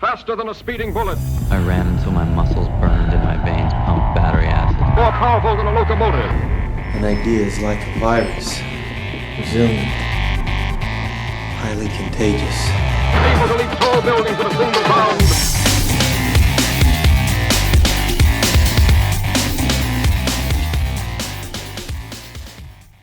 faster than a speeding bullet, I ran until my muscles burned and my veins pumped battery acid. more powerful than a locomotive. An idea is like a virus, resilient, highly contagious. Able to leap tall buildings at a single bound.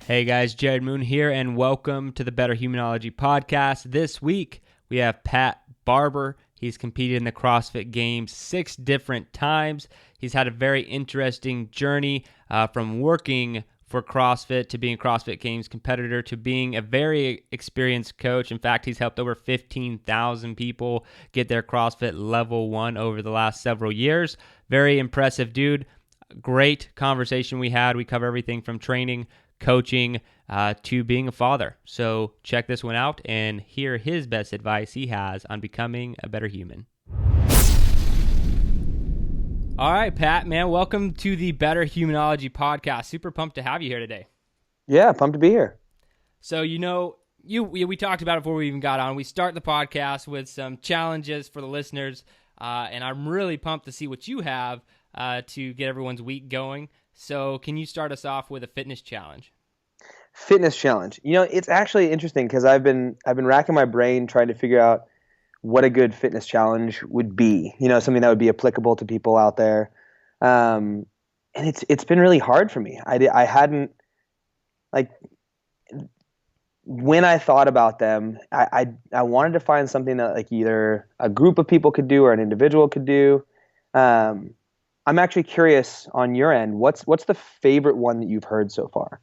Hey guys, Jared Moon here, and welcome to the Better Humanology podcast. This week, we have Pat Barber. He's competed in the CrossFit Games 6 different times. He's had a very interesting journey from working for CrossFit to being a CrossFit Games competitor to being a very experienced coach. In fact, he's helped over 15,000 people get their CrossFit level 1 over the last several years. Very impressive dude. Great conversation we had. We cover everything from training, coaching, to being a father. So check this one out and hear his best advice he has on becoming a better human. All right, Pat, man, welcome to the Better Humanology podcast. Super pumped to have you here today. Yeah, pumped to be here. So, we talked about it before we even got on. We start the podcast with some challenges for the listeners, and I'm really pumped to see what you have to get everyone's week going. So can you start us off with a fitness challenge? Fitness challenge. It's actually interesting because I've been racking my brain trying to figure out what a good fitness challenge would be. Something that would be applicable to people out there. And it's been really hard for me. I hadn't, like, when I thought about them, I wanted to find something that, like, either a group of people could do or an individual could do. I'm actually curious on your end. What's the favorite one that you've heard so far?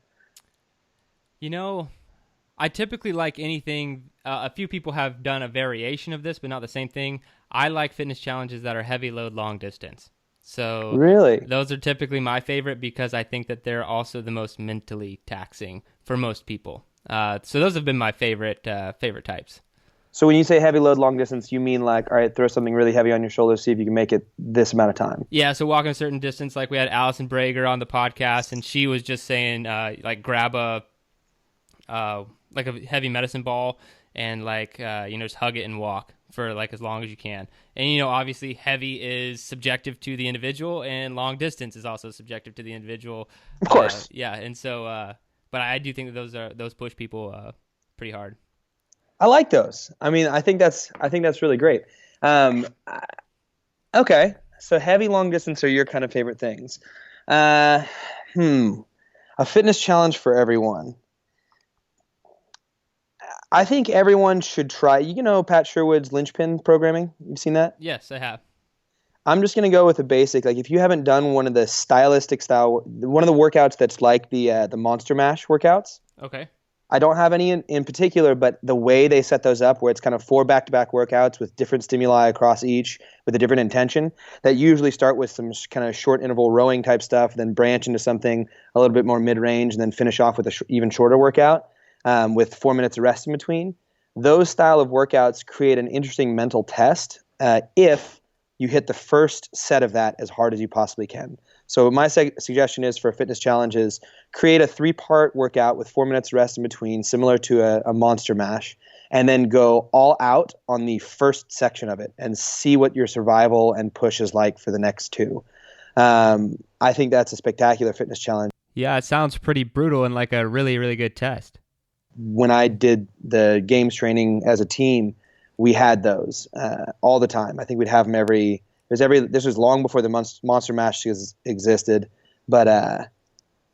I typically like anything. A few people have done a variation of this, but not the same thing. I like fitness challenges that are heavy load, long distance. So really, those are typically my favorite because I think that they're also the most mentally taxing for most people. So those have been my favorite types. So when you say heavy load, long distance, you mean like, all right, throw something really heavy on your shoulders, see if you can make it this amount of time. Yeah, so walking a certain distance, like we had Allison Brager on the podcast, and she was just saying, like, grab a heavy medicine ball and just hug it and walk for like as long as you can. And obviously heavy is subjective to the individual, and long distance is also subjective to the individual. Of course. And so, but I do think that those push people pretty hard. I like those. I mean, I think that's really great. Okay, so heavy, long distance are your kind of favorite things. A fitness challenge for everyone. I think everyone should try. Pat Sherwood's linchpin programming. You've seen that? Yes, I have. I'm just going to go with a basic. Like, if you haven't done one of the one of the workouts that's like the Monster Mash workouts. Okay. I don't have any in particular, but the way they set those up, where it's kind of 4 back-to-back workouts with different stimuli across each with a different intention, that usually start with some kind of short interval rowing type stuff, then branch into something a little bit more mid-range, and then finish off with a even shorter workout with 4 minutes of rest in between. Those style of workouts create an interesting mental test if you hit the first set of that as hard as you possibly can. So my suggestion is for a fitness challenge is create a 3-part workout with 4 minutes rest in between, similar to a Monster Mash, and then go all out on the first section of it and see what your survival and push is like for the next 2. I think that's a spectacular fitness challenge. Yeah, it sounds pretty brutal and like a really, really good test. When I did the games training as a team, we had those all the time. I think we'd have them this was long before the Monster Mash existed, but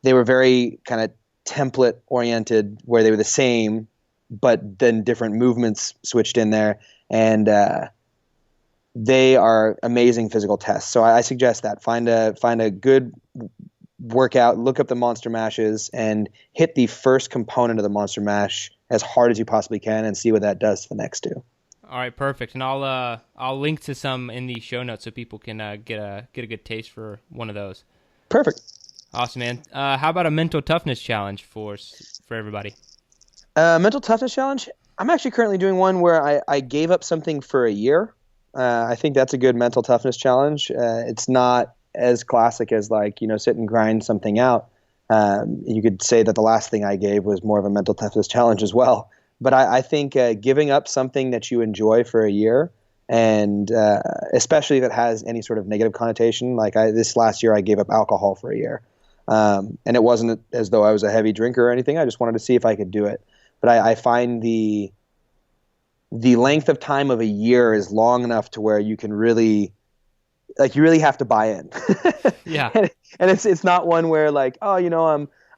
they were very kind of template oriented, where they were the same, but then different movements switched in there, and they are amazing physical tests. So I suggest that find a good workout, look up the Monster Mashes, and hit the first component of the Monster Mash as hard as you possibly can, and see what that does to the next 2. All right, perfect. And I'll link to some in the show notes so people can get a good taste for one of those. Perfect. Awesome, man. How about a mental toughness challenge for everybody? Mental toughness challenge? I'm actually currently doing one where I gave up something for a year. I think that's a good mental toughness challenge. It's not as classic as sit and grind something out. You could say that the last thing I gave was more of a mental toughness challenge as well. But I think giving up something that you enjoy for a year And especially if it has any sort of negative connotation. Like this last year, I gave up alcohol for a year. And it wasn't as though I was a heavy drinker or anything. I just wanted to see if I could do it. But I find the length of time of a year is long enough to where you can really, like, you really have to buy in. Yeah. And it's not one where like, oh,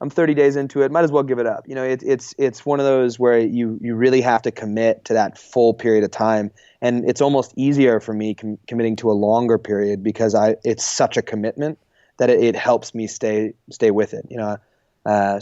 I'm 30 days into it, might as well give it up. It's one of those where you really have to commit to that full period of time. And it's almost easier for me committing to a longer period because it's such a commitment that it helps me stay with it.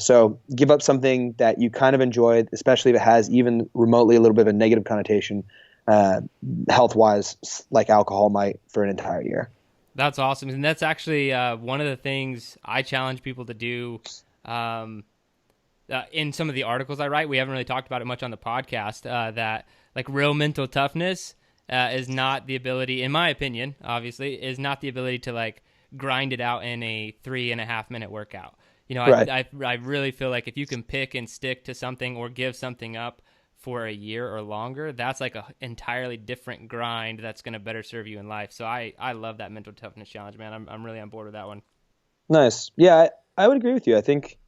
So give up something that you kind of enjoy, especially if it has even remotely a little bit of a negative connotation, health-wise, like alcohol might, for an entire year. That's awesome. And that's actually one of the things I challenge people to do in some of the articles I write. We haven't really talked about it much on the podcast, that like real mental toughness is not the ability, in my opinion, obviously, is not the ability to like grind it out in a 3.5 minute workout. Right. I really feel like if you can pick and stick to something or give something up for a year or longer, that's like an entirely different grind that's going to better serve you in life. So I love that mental toughness challenge, man. I'm really on board with that one. Nice. Yeah, I would agree with you. I think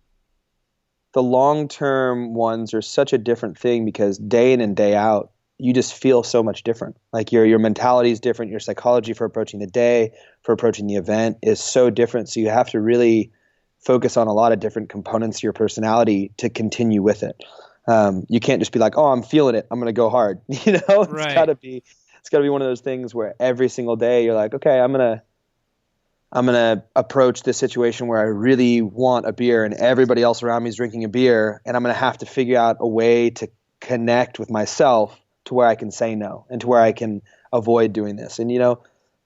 the long-term ones are such a different thing because day in and day out, you just feel so much different. Like your mentality is different. Your psychology for approaching the day, for approaching the event is so different. So you have to really focus on a lot of different components of your personality to continue with it. You can't just be like, oh, I'm feeling it, I'm going to go hard. Right. It's got to be one of those things where every single day you're like, okay, I'm going to approach this situation where I really want a beer and everybody else around me is drinking a beer, and I'm going to have to figure out a way to connect with myself to where I can say no and to where I can avoid doing this. And,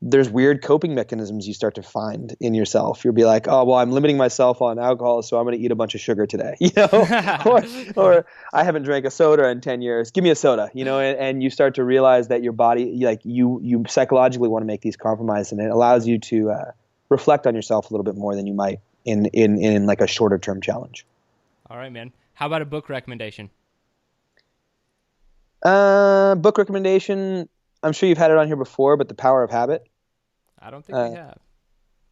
there's weird coping mechanisms you start to find in yourself. You'll be like, oh, well, I'm limiting myself on alcohol, so I'm going to eat a bunch of sugar today, or I haven't drank a soda in 10 years. Give me a soda, and you start to realize that your body, like you psychologically want to make these compromises, and it allows you to reflect on yourself a little bit more than you might in like a shorter term challenge. All right, man. How about a book recommendation? Book recommendation. I'm sure you've had it on here before, but The Power of Habit. I don't think we have.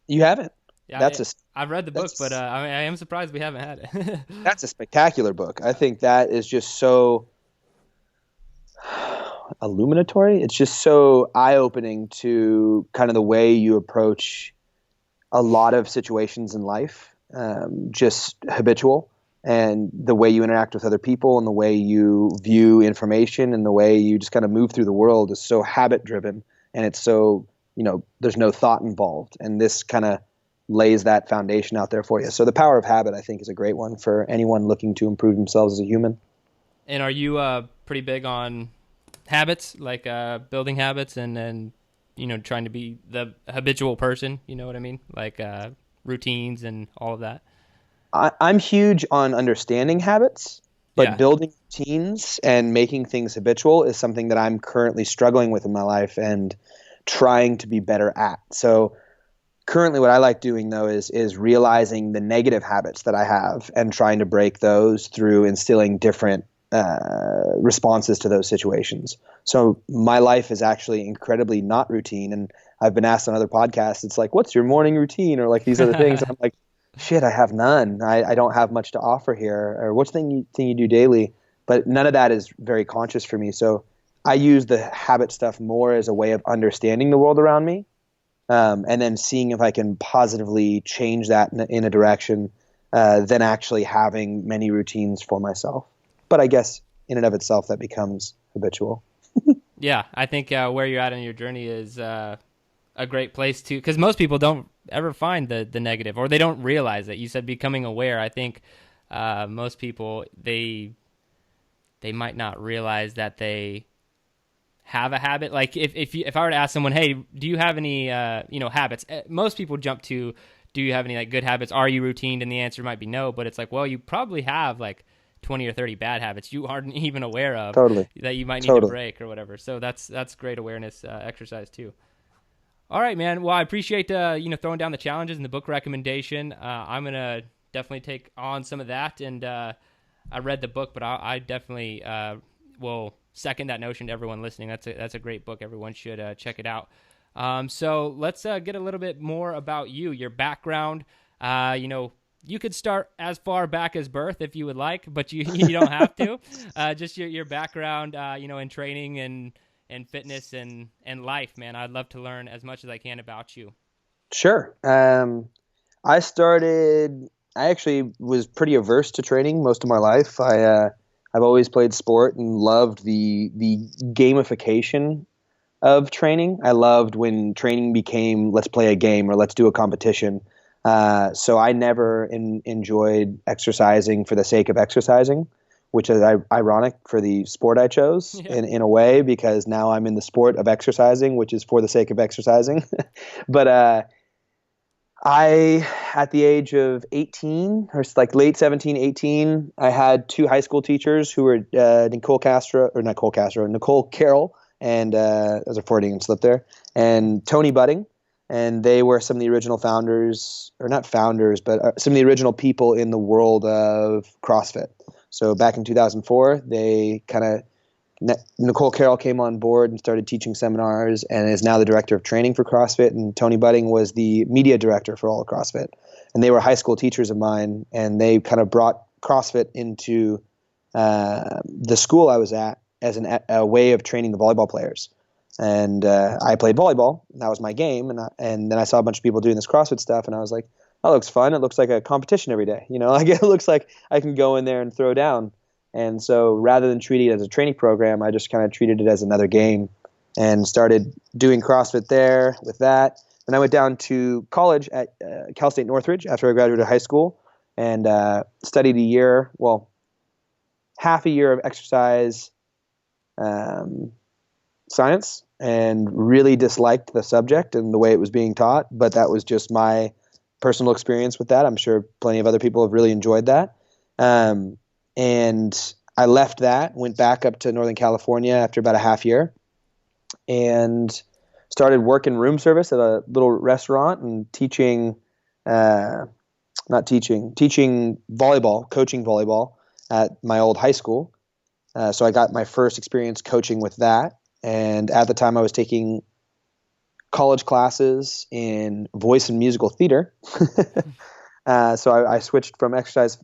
You haven't? Yeah, I've read the book, but I am surprised we haven't had it. That's a spectacular book. I think that is just so illuminatory. It's just so eye-opening to kind of the way you approach a lot of situations in life, just habitual, and the way you interact with other people and the way you view information and the way you just kind of move through the world is so habit-driven, and it's so, there's no thought involved. And this kind of lays that foundation out there for you. So The Power of Habit, I think, is a great one for anyone looking to improve themselves as a human. And are you pretty big on habits, like building habits and trying to be the habitual person? You know what I mean? Like routines and all of that. I'm huge on understanding habits, but building routines and making things habitual is something that I'm currently struggling with in my life and trying to be better at. So currently what I like doing, though, is realizing the negative habits that I have and trying to break those through instilling different responses to those situations. So my life is actually incredibly not routine. And I've been asked on other podcasts, it's like, what's your morning routine? Or like these other things. And I'm like, shit, I have none. I don't have much to offer here. Or what's the thing you do daily? But none of that is very conscious for me. So I use the habit stuff more as a way of understanding the world around me, and then seeing if I can positively change that in a direction than actually having many routines for myself. But I guess in and of itself, that becomes habitual. Yeah, I think where you're at in your journey is a great place to, because most people don't ever find the negative, or they don't realize it. You said becoming aware. I think most people, they might not realize that they have a habit. Like if I were to ask someone, hey, do you have any habits? Most people jump to, do you have any like good habits? Are you routine? And the answer might be no. But it's like, well, you probably have like 20 or 30 bad habits you aren't even aware of that you might need to break or whatever. So that's great awareness exercise too. All right, man. Well, I appreciate throwing down the challenges and the book recommendation. I'm gonna definitely take on some of that. And I read the book, but I definitely will second that notion to everyone listening. That's a great book. Everyone should check it out. So let's get a little bit more about you, your background. You could start as far back as birth if you would like, but you don't have to. Just your background, in training and fitness and life, man. I'd love to learn as much as I can about you. Sure. I actually was pretty averse to training most of my life. I've always played sport and loved the gamification of training. I loved when training became, let's play a game or let's do a competition. So I never enjoyed exercising for the sake of exercising, which is ironic for the sport I chose in a way, because now I'm in the sport of exercising, which is for the sake of exercising. But at the age of 18, or like late 17, 18, I had two high school teachers who were Nicole Carroll, and there's a Freudian slip there, and Tony Budding. And they were some of the original founders, or not founders, but some of the original people in the world of CrossFit. So back in 2004, Nicole Carroll came on board and started teaching seminars and is now the director of training for CrossFit. And Tony Budding was the media director for all of CrossFit. And they were high school teachers of mine, and they kind of brought CrossFit into the school I was at as a way of training the volleyball players. And I played volleyball. And that was my game. And then I saw a bunch of people doing this CrossFit stuff, and I was like, that looks fun. It looks like a competition every day. Like it looks like I can go in there and throw down. And so rather than treating it as a training program, I just kind of treated it as another game and started doing CrossFit there with that. Then I went down to college at Cal State Northridge after I graduated high school and studied half a year of exercise science, and really disliked the subject and the way it was being taught. But that was just my personal experience with that. I'm sure plenty of other people have really enjoyed that. And I left that, went back up to Northern California after about a half year, and started working room service at a little restaurant and teaching volleyball, coaching volleyball at my old high school. So I got my first experience coaching with that. And at the time I was taking college classes in voice and musical theater. So I switched from exercise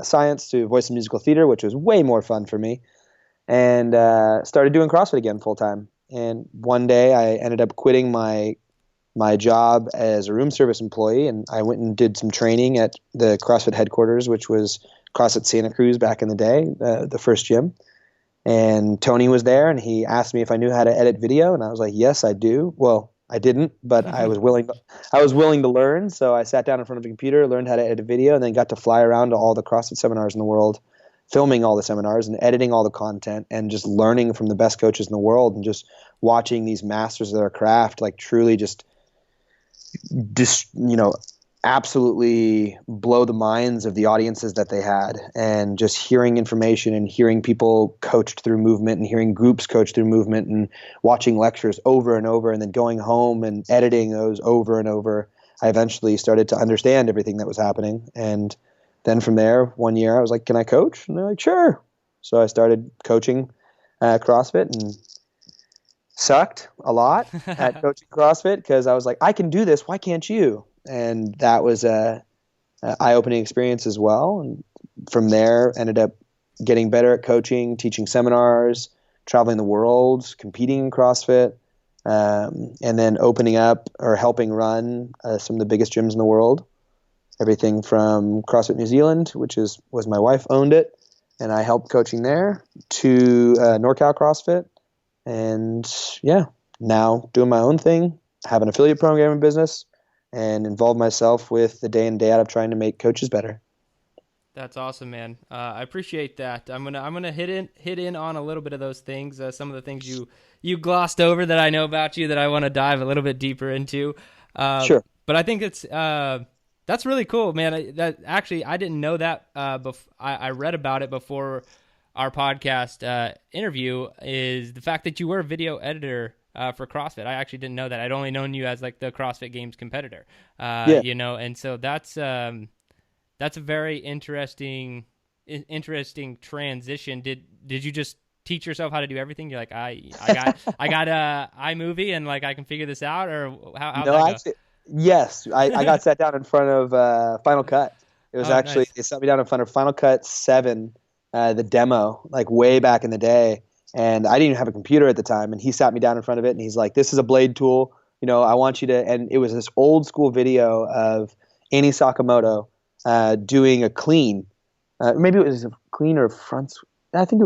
science to voice and musical theater, which was way more fun for me, and started doing CrossFit again full time. And one day I ended up quitting my job as a room service employee, and I went and did some training at the CrossFit headquarters, which was CrossFit Santa Cruz back in the day, the first gym. And Tony was there, and he asked me if I knew how to edit video, and I was like, yes, I do. Well, I didn't, but I was willing to learn. So I sat down in front of a computer, learned how to edit video, and then got to fly around to all the CrossFit seminars in the world, filming all the seminars and editing all the content, and just learning from the best coaches in the world, and just watching these masters of their craft, like truly just absolutely blow the minds of the audiences that they had, and just hearing information and hearing people coached through movement and hearing groups coached through movement and watching lectures over and over, and then going home and editing those over and over. I eventually started to understand everything that was happening. And then from there, one year I was like, can I coach? And they're like, sure. So I started coaching CrossFit, and sucked a lot at coaching CrossFit because I was like, I can do this. Why can't you? And that was a eye-opening experience as well. And from there, ended up getting better at coaching, teaching seminars, traveling the world, competing in CrossFit, and then opening up or helping run some of the biggest gyms in the world. Everything from CrossFit New Zealand, which was my wife owned it, and I helped coaching there, to Norcal CrossFit. And yeah, now doing my own thing, have an affiliate program business, and involve myself with the day in, day out of trying to make coaches better. That's awesome, man. I appreciate that. I'm gonna hit in on a little bit of those things. Some of the things you glossed over that I know about you that I want to dive a little bit deeper into. Sure. But I think that's really cool, man. I didn't know that. I read about it before our podcast interview. Is the fact that you were a video editor for CrossFit. I actually didn't know that. I'd only known you as like the CrossFit Games competitor. And so that's a very interesting transition. Did you just teach yourself how to do everything? You're like, I got iMovie and like I can figure this out, or how'd No, that go? actually, yes, I got sat down in front of Final Cut. It was actually Nice. They sat me down in front of Final Cut 7, the demo, like way back in the day, and I didn't even have a computer at the time. And he sat me down in front of it, and he's like, "This is a blade tool. I want you to." And it was this old school video of Annie Sakamoto doing a clean. Maybe it was a clean or front. I think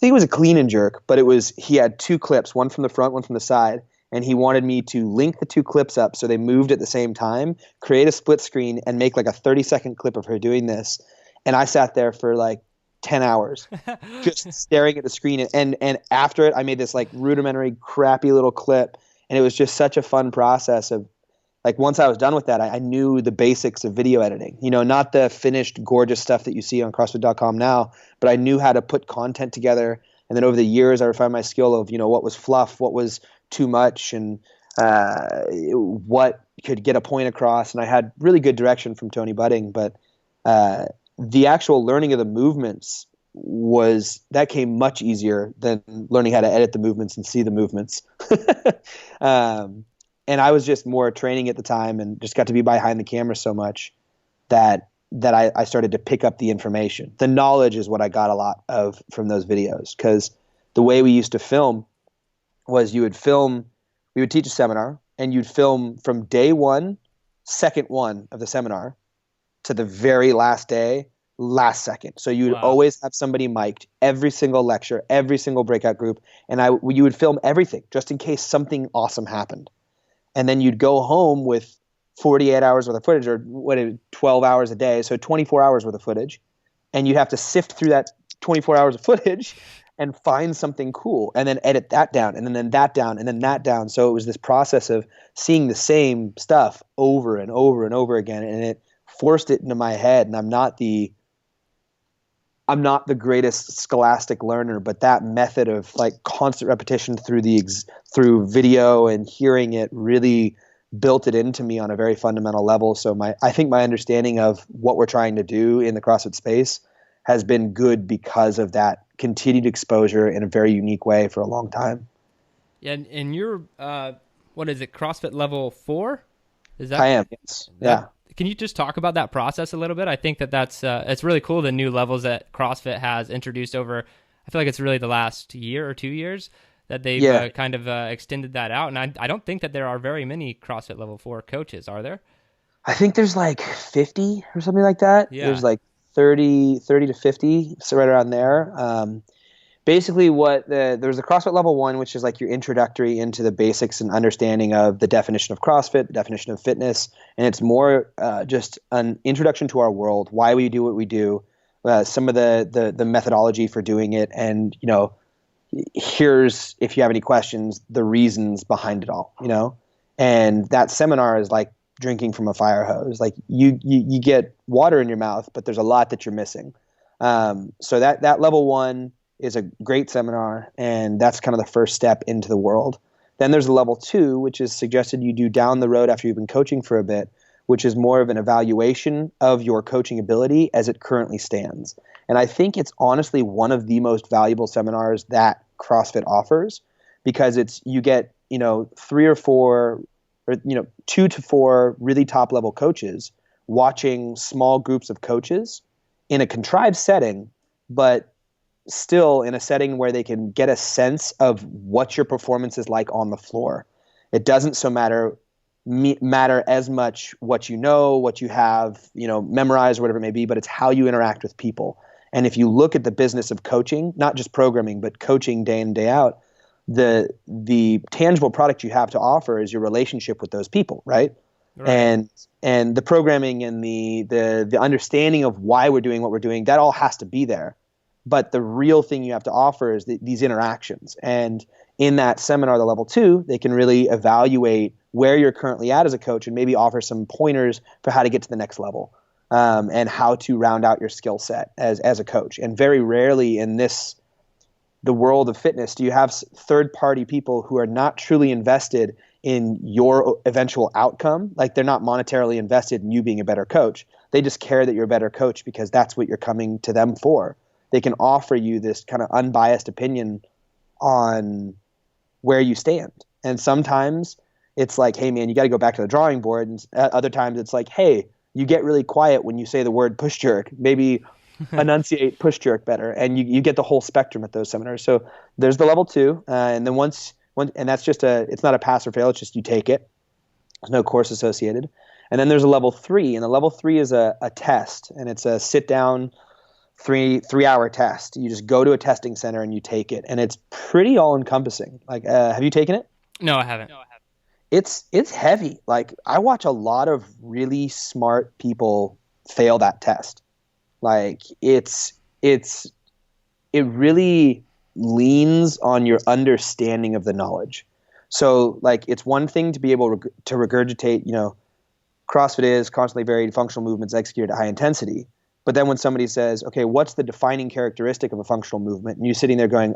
it was a clean and jerk, but he had two clips, one from the front, one from the side, and he wanted me to link the two clips up so they moved at the same time, create a split screen, and make like a 30-second clip of her doing this. And I sat there for like 10 hours just staring at the screen. And after it, I made this like rudimentary, crappy little clip, and it was just such a fun process of, like, once I was done with that, I knew the basics of video editing. Not the finished, gorgeous stuff that you see on CrossFit.com now, but I knew how to put content together. And then over the years, I refined my skill of, what was fluff, what was too much, and what could get a point across. And I had really good direction from Tony Budding, but the actual learning of the movements that came much easier than learning how to edit the movements and see the movements. And I was just more training at the time and just got to be behind the camera so much that I started to pick up the information. The knowledge is what I got a lot of from those videos, because the way we used to film was we would teach a seminar, and you'd film from day one, second one of the seminar to the very last day, last second. So you would always have somebody mic'd every single lecture, every single breakout group, and you would film everything just in case something awesome happened. And then you'd go home with 48 hours worth of footage, or 12 hours a day, so 24 hours worth of footage. And you'd have to sift through that 24 hours of footage and find something cool, and then edit that down, and then that down, and then that down. So it was this process of seeing the same stuff over and over and over again, and it forced it into my head. And I'm not the greatest scholastic learner, but that method of like constant repetition through video and hearing it really built it into me on a very fundamental level. So I think my understanding of what we're trying to do in the CrossFit space has been good because of that continued exposure in a very unique way for a long time. Yeah, and you're what is it, CrossFit level 4? Is that? I am. Yes. Yeah. Can you just talk about that process a little bit? I think that's it's really cool, the new levels that CrossFit has introduced over, I feel like it's really the last year or 2 years that they've kind of extended that out. And I don't think that there are very many CrossFit level 4 coaches, are there? I think there's like 50 or something like that. Yeah. There's like 30 to 50, so right around there. Basically there's the CrossFit level 1, which is like your introductory into the basics and understanding of the definition of CrossFit, the definition of fitness. And it's more just an introduction to our world, why we do what we do, some of the methodology for doing it. And, here's, if you have any questions, the reasons behind it all, and that seminar is like drinking from a fire hose. Like you get water in your mouth, but there's a lot that you're missing. So that level 1 is a great seminar, and that's kind of the first step into the world. Then there's the level 2, which is suggested you do down the road after you've been coaching for a bit, which is more of an evaluation of your coaching ability as it currently stands. And I think it's honestly one of the most valuable seminars that CrossFit offers, because you get 3 or 4 or 2 to 4 really top level coaches watching small groups of coaches in a contrived setting, but still in a setting where they can get a sense of what your performance is like on the floor. It doesn't so matter as much what what you have, memorized or whatever it may be, but it's how you interact with people. And if you look at the business of coaching, not just programming, but coaching day in, day out, the tangible product you have to offer is your relationship with those people, right? And the programming and the understanding of why we're doing what we're doing, that all has to be there. But the real thing you have to offer is these interactions. And in that seminar, the level 2, they can really evaluate where you're currently at as a coach and maybe offer some pointers for how to get to the next level, and how to round out your skill set as a coach. And very rarely in the world of fitness do you have third-party people who are not truly invested in your eventual outcome. Like, they're not monetarily invested in you being a better coach. They just care that you're a better coach because that's what you're coming to them for. they can offer you this kind of unbiased opinion on where you stand. And sometimes it's like, hey man, you got to go back to the drawing board. And other times it's like, hey, you get really quiet when you say the word push jerk. Maybe enunciate push jerk better. And you get the whole spectrum at those seminars. So there's the level 2. And then and that's just it's not a pass or fail. It's just you take it. There's no course associated. And then there's a level 3. And the level 3 is a test. And it's a sit down 3-hour test. You just go to a testing center and you take it. And it's pretty all encompassing. Like, have you taken it? No, I haven't. It's heavy. Like, I watch a lot of really smart people fail that test. Like, it really leans on your understanding of the knowledge. So like, it's one thing to be able to regurgitate, CrossFit is constantly varied functional movements executed at high intensity. But then when somebody says, okay, what's the defining characteristic of a functional movement? And you're sitting there going,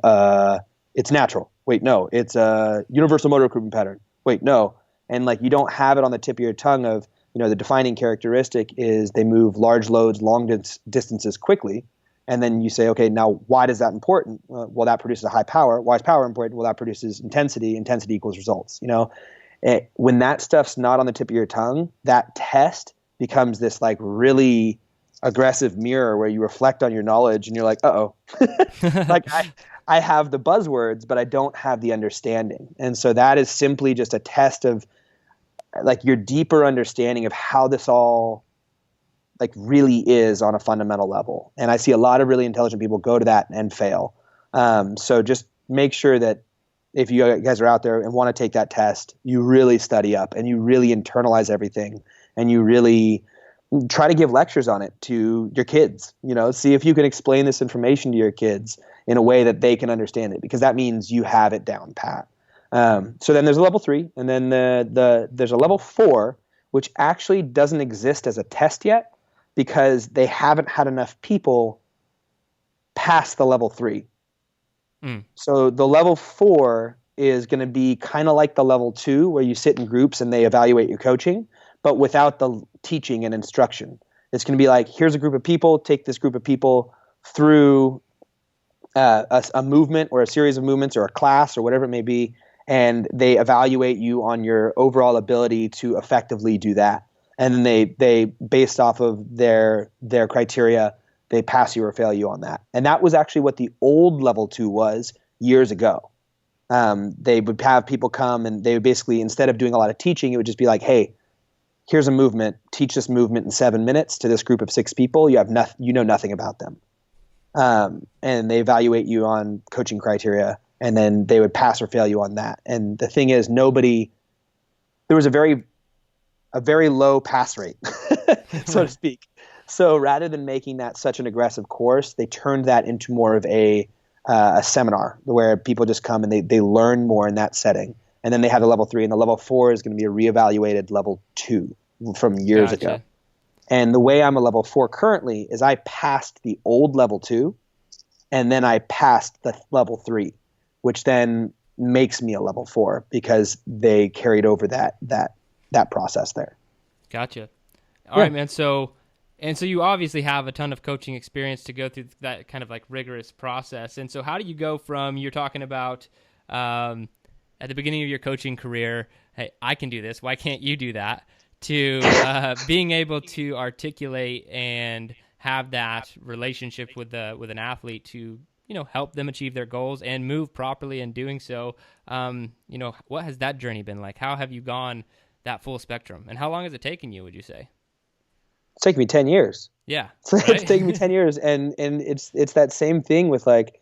it's natural. Wait, no, it's a universal motor recruitment pattern. Wait, no. And like, you don't have it on the tip of your tongue of, the defining characteristic is they move large loads, long distances quickly. And then you say, okay, now why is that important? Well, that produces a high power. Why is power important? Well, that produces intensity. Intensity equals results. When that stuff's not on the tip of your tongue, that test becomes this like really aggressive mirror where you reflect on your knowledge and you're like, uh-oh. Like I have the buzzwords, but I don't have the understanding. And so that is simply just a test of like your deeper understanding of how this all like really is on a fundamental level. And I see a lot of really intelligent people go to that and fail. So just make sure that if you guys are out there and want to take that test, you really study up and you really internalize everything and you really try to give lectures on it to your kids. See if you can explain this information to your kids in a way that they can understand it, because that means you have it down pat. So then there's a level 3, and then there's a level 4, which actually doesn't exist as a test yet because they haven't had enough people pass the level 3. So the level 4 is going to be kind of like the level 2, where you sit in groups and they evaluate your coaching, but without the teaching and instruction. It's going to be like, here's a group of people, take this group of people through a movement or a series of movements or a class or whatever it may be, and they evaluate you on your overall ability to effectively do that. And then they based off of their criteria, they pass you or fail you on that. And that was actually what the old level 2 was years ago. They would have people come and they would basically, instead of doing a lot of teaching, it would just be like, hey, here's a movement, teach this movement in 7 minutes to this group of 6 people. You know nothing about them. And they evaluate you on coaching criteria, and then they would pass or fail you on that. And the thing is, there was a very low pass rate, so to speak. So rather than making that such an aggressive course, they turned that into more of a seminar where people just come and they learn more in that setting. And then they have the level 3, and the level 4 is going to be a reevaluated level 2 from years ago. And the way I'm a level 4 currently is I passed the old level 2, and then I passed the level 3, which then makes me a level 4 because they carried over that process there. Gotcha. All right, man. So you obviously have a ton of coaching experience to go through that kind of like rigorous process. And so how do you go from, you're talking about at the beginning of your coaching career, hey, I can do this, why can't you do that, to being able to articulate and have that relationship with an athlete to help them achieve their goals and move properly in doing so. What has that journey been like? How have you gone that full spectrum, and how long has it taken you, would you say? It's taken me 10 years. Yeah, right? It's taken me 10 years, and it's that same thing with like,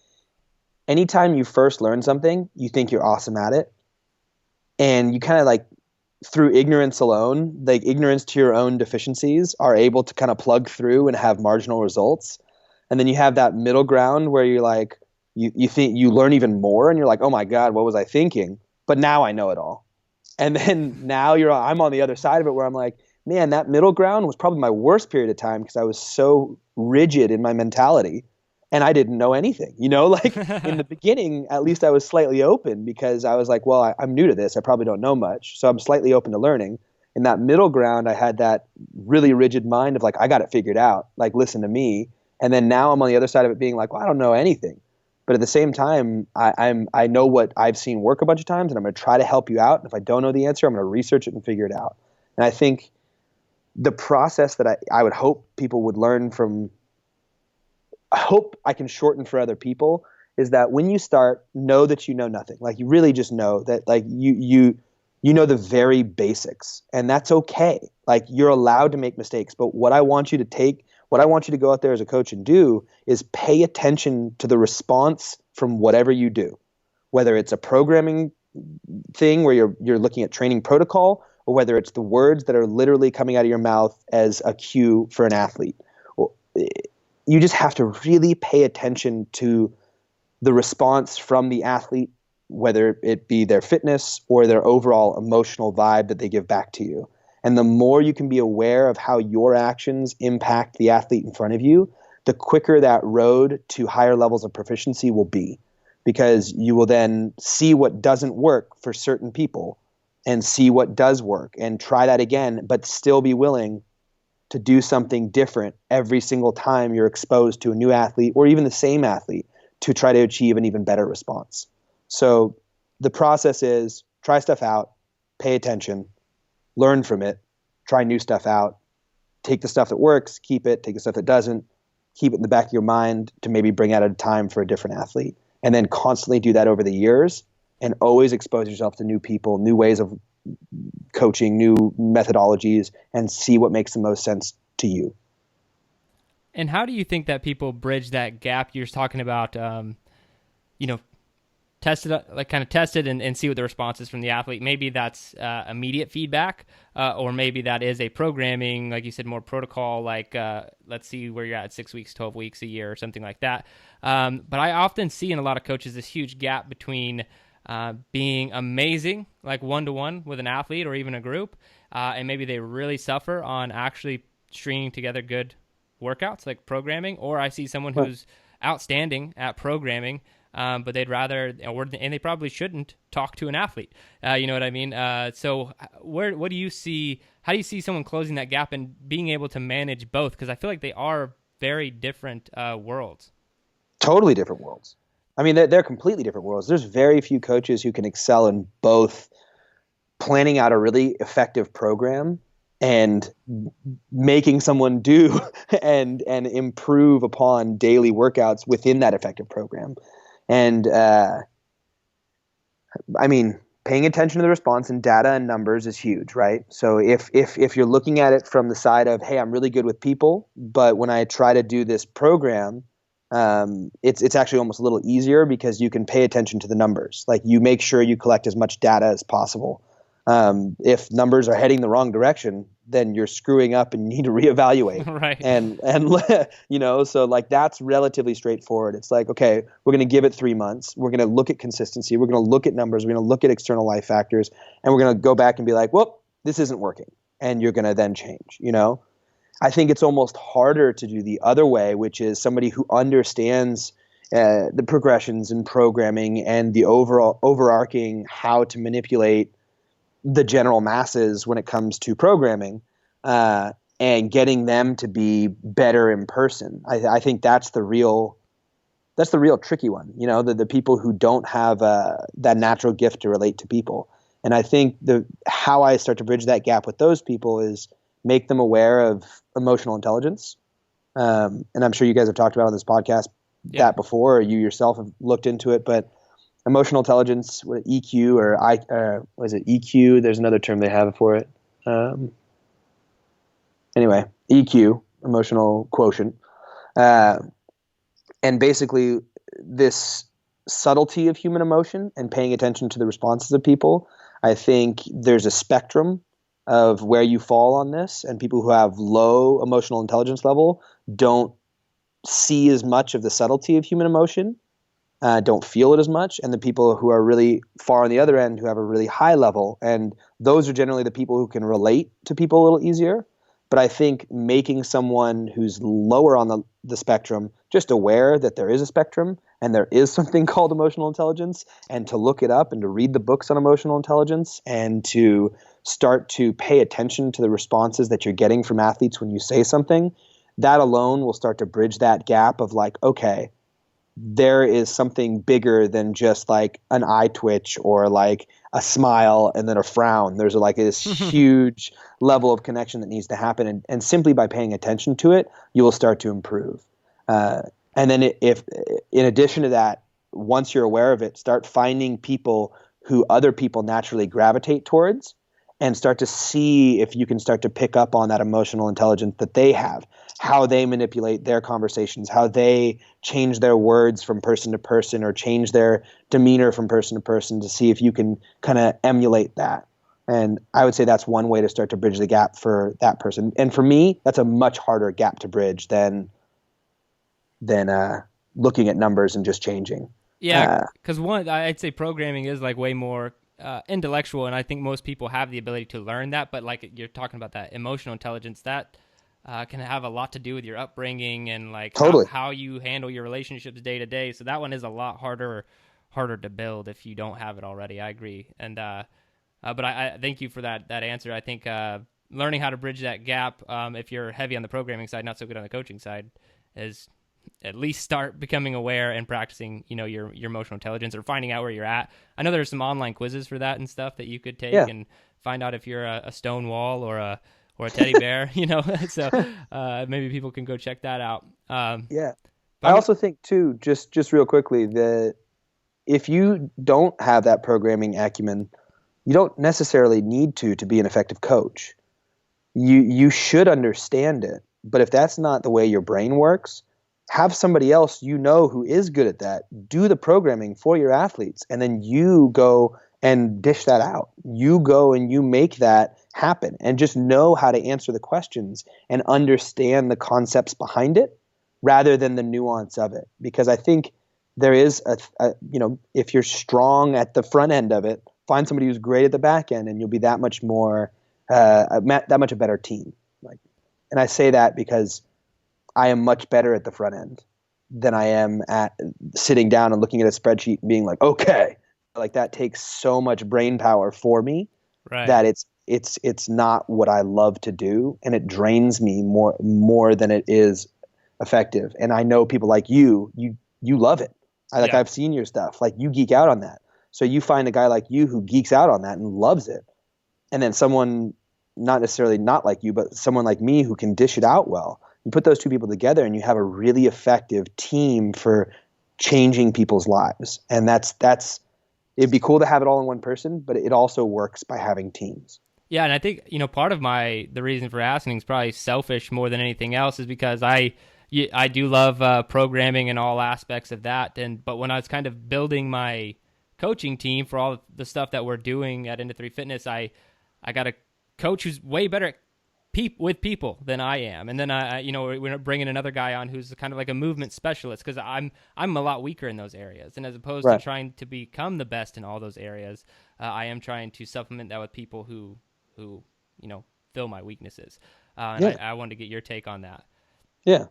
anytime you first learn something, you think you're awesome at it, and you kind of like, through ignorance alone, like ignorance to your own deficiencies, are able to kind of plug through and have marginal results. And then you have that middle ground where you're like, you think you learn even more, and you're like, oh my God, what was I thinking? But now I know it all. And then now I'm on the other side of it where I'm like, man, that middle ground was probably my worst period of time because I was so rigid in my mentality and I didn't know anything, like in the beginning, at least I was slightly open because I was like, well, I'm new to this. I probably don't know much. So I'm slightly open to learning. In that middle ground, I had that really rigid mind of like, I got it figured out. Like, listen to me. And then now I'm on the other side of it being like, well, I don't know anything. But at the same time, I know what I've seen work a bunch of times, and I'm going to try to help you out. And if I don't know the answer, I'm going to research it and figure it out. And I think the process that I would hope people would learn from, I hope I can shorten for other people, is that when you start, know that you know nothing. Like, you really just know that, like, you know the very basics, and that's okay. Like, you're allowed to make mistakes. But what I want you to go out there as a coach and do is pay attention to the response from whatever you do, whether it's a programming thing where you're looking at training protocol, or whether it's the words that are literally coming out of your mouth as a cue for an athlete. You just have to really pay attention to the response from the athlete, whether it be their fitness or their overall emotional vibe that they give back to you. And the more you can be aware of how your actions impact the athlete in front of you, the quicker that road to higher levels of proficiency will be, because you will then see what doesn't work for certain people and see what does work and try that again, but still be willing to do something different every single time you're exposed to a new athlete or even the same athlete to try to achieve an even better response. So the process is try stuff out, pay attention, learn from it, try new stuff out, take the stuff that works, keep it, take the stuff that doesn't, keep it in the back of your mind to maybe bring out a time for a different athlete. And then constantly do that over the years and always expose yourself to new people, new ways of coaching, new methodologies, and see what makes the most sense to you. And how do you think that people bridge that gap? You're talking about, test it and see what the response is from the athlete. Maybe that's immediate feedback, or maybe that is a programming, like you said, more protocol, like let's see where you're at 6 weeks, 12 weeks, a year, or something like that. But I often see in a lot of coaches this huge gap between being amazing, like one-to-one with an athlete or even a group, and maybe they really suffer on actually stringing together good workouts, like programming, or I see someone who's outstanding at programming, but they'd rather, and they probably shouldn't talk to an athlete. You know what I mean? So what do you see? How do you see someone closing that gap and being able to manage both? Because I feel like they are very different worlds. Totally different worlds. I mean, they're completely different worlds. There's very few coaches who can excel in both planning out a really effective program and making someone do and improve upon daily workouts within that effective program. And paying attention to the response and data and numbers is huge, right? So if you're looking at it from the side of, hey, I'm really good with people, but when I try to do this program, it's actually almost a little easier because you can pay attention to the numbers. Like, you make sure you collect as much data as possible. If numbers are heading the wrong direction, then you're screwing up and you need to reevaluate. Right. And so like that's relatively straightforward. It's like, okay, we're going to give it 3 months. We're going to look at consistency. We're going to look at numbers. We're going to look at external life factors, and we're going to go back and be like, well, this isn't working. And you're going to then change, I think it's almost harder to do the other way, which is somebody who understands the progressions in programming and the overarching how to manipulate the general masses when it comes to programming, and getting them to be better in person. I think that's the real tricky one. The people who don't have that natural gift to relate to people. And I think how I start to bridge that gap with those people is make them aware of emotional intelligence. And I'm sure you guys have talked about on this podcast that before, or you yourself have looked into it, but emotional intelligence, EQ or what is it? EQ. There's another term they have for it. Anyway, EQ, emotional quotient. And basically this subtlety of human emotion and paying attention to the responses of people. I think there's a spectrum of where you fall on this, and people who have low emotional intelligence level don't see as much of the subtlety of human emotion, don't feel it as much, and the people who are really far on the other end who have a really high level, and those are generally the people who can relate to people a little easier. But I think making someone who's lower on the spectrum just aware that there is a spectrum and there is something called emotional intelligence, and to look it up and to read the books on emotional intelligence and to start to pay attention to the responses that you're getting from athletes when you say something, that alone will start to bridge that gap of like, okay, there is something bigger than just like an eye twitch or like a smile and then a frown. There's like this huge level of connection that needs to happen. And simply by paying attention to it, you will start to improve. And then if in addition to that, once you're aware of it, start finding people who other people naturally gravitate towards and start to see if you can start to pick up on that emotional intelligence that they have, how they manipulate their conversations, how they change their words from person to person or change their demeanor from person to person, to see if you can kind of emulate that. And I would say that's one way to start to bridge the gap for that person. And for me, that's a much harder gap to bridge than looking at numbers and just changing. Yeah, because I'd say programming is like way more intellectual, and I think most people have the ability to learn that. But like you're talking about that emotional intelligence, that can have a lot to do with your upbringing and like Totally. how you handle your relationships day to day. So that one is a lot harder to build if you don't have it already. I agree, and but I thank you for that answer. I think learning how to bridge that gap, if you're heavy on the programming side, not so good on the coaching side, is at least start becoming aware and practicing, your emotional intelligence or finding out where you're at. I know there's some online quizzes for that and stuff that you could take and find out if you're a stone wall or a teddy bear, so maybe people can go check that out. I also think too, just real quickly, that if you don't have that programming acumen, you don't necessarily need to be an effective coach. You should understand it, but if that's not the way your brain works, have somebody else who is good at that do the programming for your athletes, and then you go and dish that out. You go and you make that happen, and just know how to answer the questions and understand the concepts behind it rather than the nuance of it. Because I think there is if you're strong at the front end of it, find somebody who's great at the back end, and you'll be that much more that much a better team. And I say that because I am much better at the front end than I am at sitting down and looking at a spreadsheet and being like, okay, like that takes so much brain power for me that it's not what I love to do, and it drains me more than it is effective. And I know people like you love it. I've seen your stuff. Like, you geek out on that. So you find a guy like you who geeks out on that and loves it. And then someone not necessarily not like you, but someone like me who can dish it out well. You put those two people together and you have a really effective team for changing people's lives. And it'd be cool to have it all in one person, but it also works by having teams. Yeah, and I think, part of the reason for asking is probably selfish more than anything else, is because I do love programming and all aspects of that. But when I was kind of building my coaching team for all the stuff that we're doing at Into 3 Fitness, I got a coach who's way better at with people than I am, and then we're bringing another guy on who's kind of like a movement specialist, because I'm a lot weaker in those areas, and as opposed to trying to become the best in all those areas, I am trying to supplement that with people who fill my weaknesses. I wanted to get your take on that. Yeah.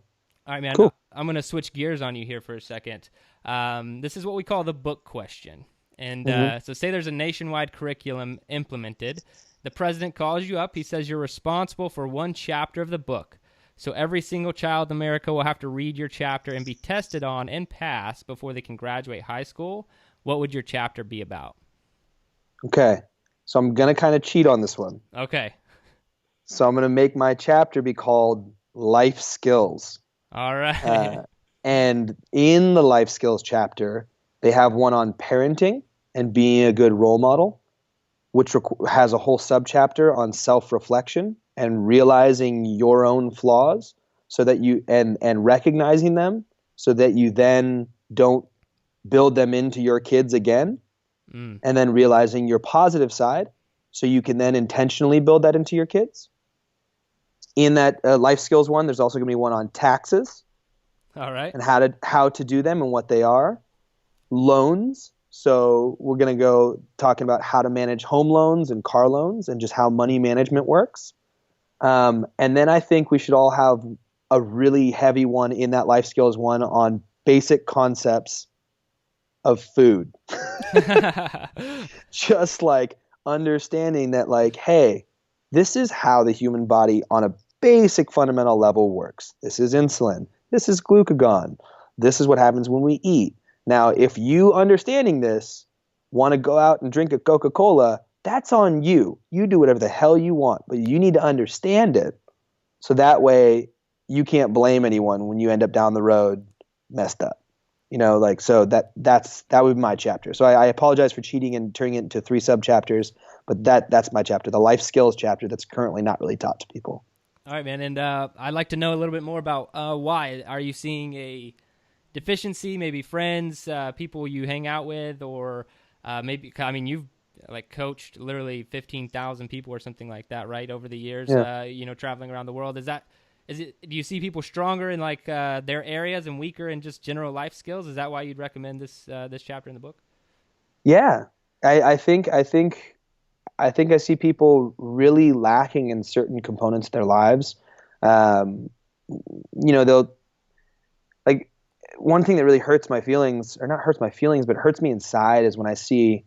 All right, man. Cool. I'm going to switch gears on you here for a second. This is what we call the book question, and so say there's a nationwide curriculum implemented. The president calls you up. He says you're responsible for one chapter of the book. So every single child in America will have to read your chapter and be tested on and pass before they can graduate high school. What would your chapter be about? Okay. So I'm going to kind of cheat on this one. Okay. So I'm going to make my chapter be called Life Skills. All right. And in the Life Skills chapter, they have one on parenting and being a good role model, which has a whole subchapter on self-reflection and realizing your own flaws, so that you and recognizing them, so that you then don't build them into your kids again, and then realizing your positive side, so you can then intentionally build that into your kids. In that life skills one, there's also going to be one on taxes, all right, and how to do them and what they are, loans. So we're going to go talking about how to manage home loans and car loans and just how money management works. And then I think we should all have a really heavy one in that life skills one on basic concepts of food. Just like understanding that, like, hey, this is how the human body on a basic fundamental level works. This is insulin. This is glucagon. This is what happens when we eat. Now, if you understanding this want to go out and drink a Coca-Cola, that's on you. You do whatever the hell you want, but you need to understand it. So that way you can't blame anyone when you end up down the road messed up. So that would be my chapter. So I apologize for cheating and turning it into 3 sub-chapters, but that's my chapter, the life skills chapter that's currently not really taught to people. All right, man. And I'd like to know a little bit more about why. Are you seeing a deficiency, maybe friends, people you hang out with, or maybe, I mean, you've like coached literally 15,000 people or something like that, right, over the years, traveling around the world. Do you see people stronger in like their areas and weaker in just general life skills? Is that why you'd recommend this chapter in the book? Yeah, I think I see people really lacking in certain components of their lives. They'll like, one thing that really hurts my feelings, or not hurts my feelings, but hurts me inside, is when I see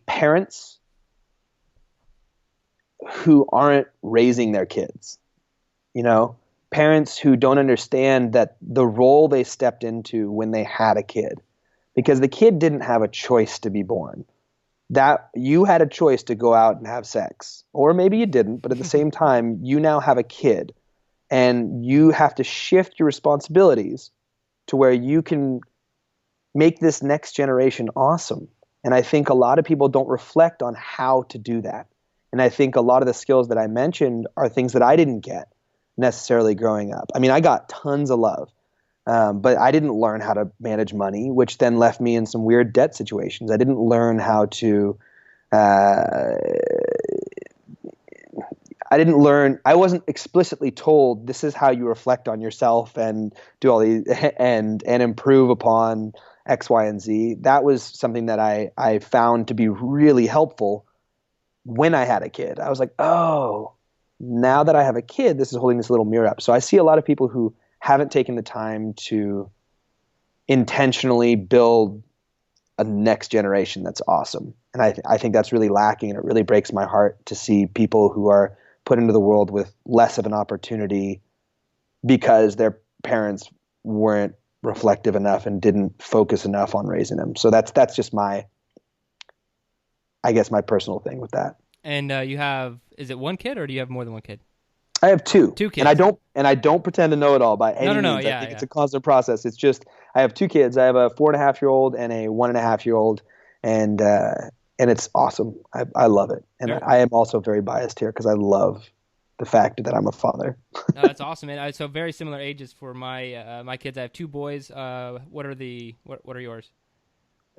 parents who aren't raising their kids. Parents who don't understand that the role they stepped into when they had a kid, because the kid didn't have a choice to be born. That you had a choice to go out and have sex, or maybe you didn't, but at the same time, you now have a kid, and you have to shift your responsibilities to where you can make this next generation awesome. And I think a lot of people don't reflect on how to do that. And I think a lot of the skills that I mentioned are things that I didn't get necessarily growing up. I mean, I got tons of love, but I didn't learn how to manage money, which then left me in some weird debt situations. I didn't learn how to, I wasn't explicitly told this is how you reflect on yourself and do all these and improve upon X, Y, and Z. That was something that I found to be really helpful when I had a kid. I was like, oh, now that I have a kid, this is holding this little mirror up. So I see a lot of people who haven't taken the time to intentionally build a next generation that's awesome. And I think that's really lacking, and it really breaks my heart to see people who are put into the world with less of an opportunity because their parents weren't reflective enough and didn't focus enough on raising them. So that's just my personal thing with that. And you have, is it one kid or do you have more than one kid? I have 2. 2 kids. And I don't pretend to know it all by any means. No. I think it's a constant process. It's just, I have 2 kids. I have a 4.5-year-old and a 1.5-year-old, and it's awesome. I love it. And I am also very biased here because I love the fact that I'm a father. No, that's awesome, man. So very similar ages for my kids. I have 2 boys. What are yours?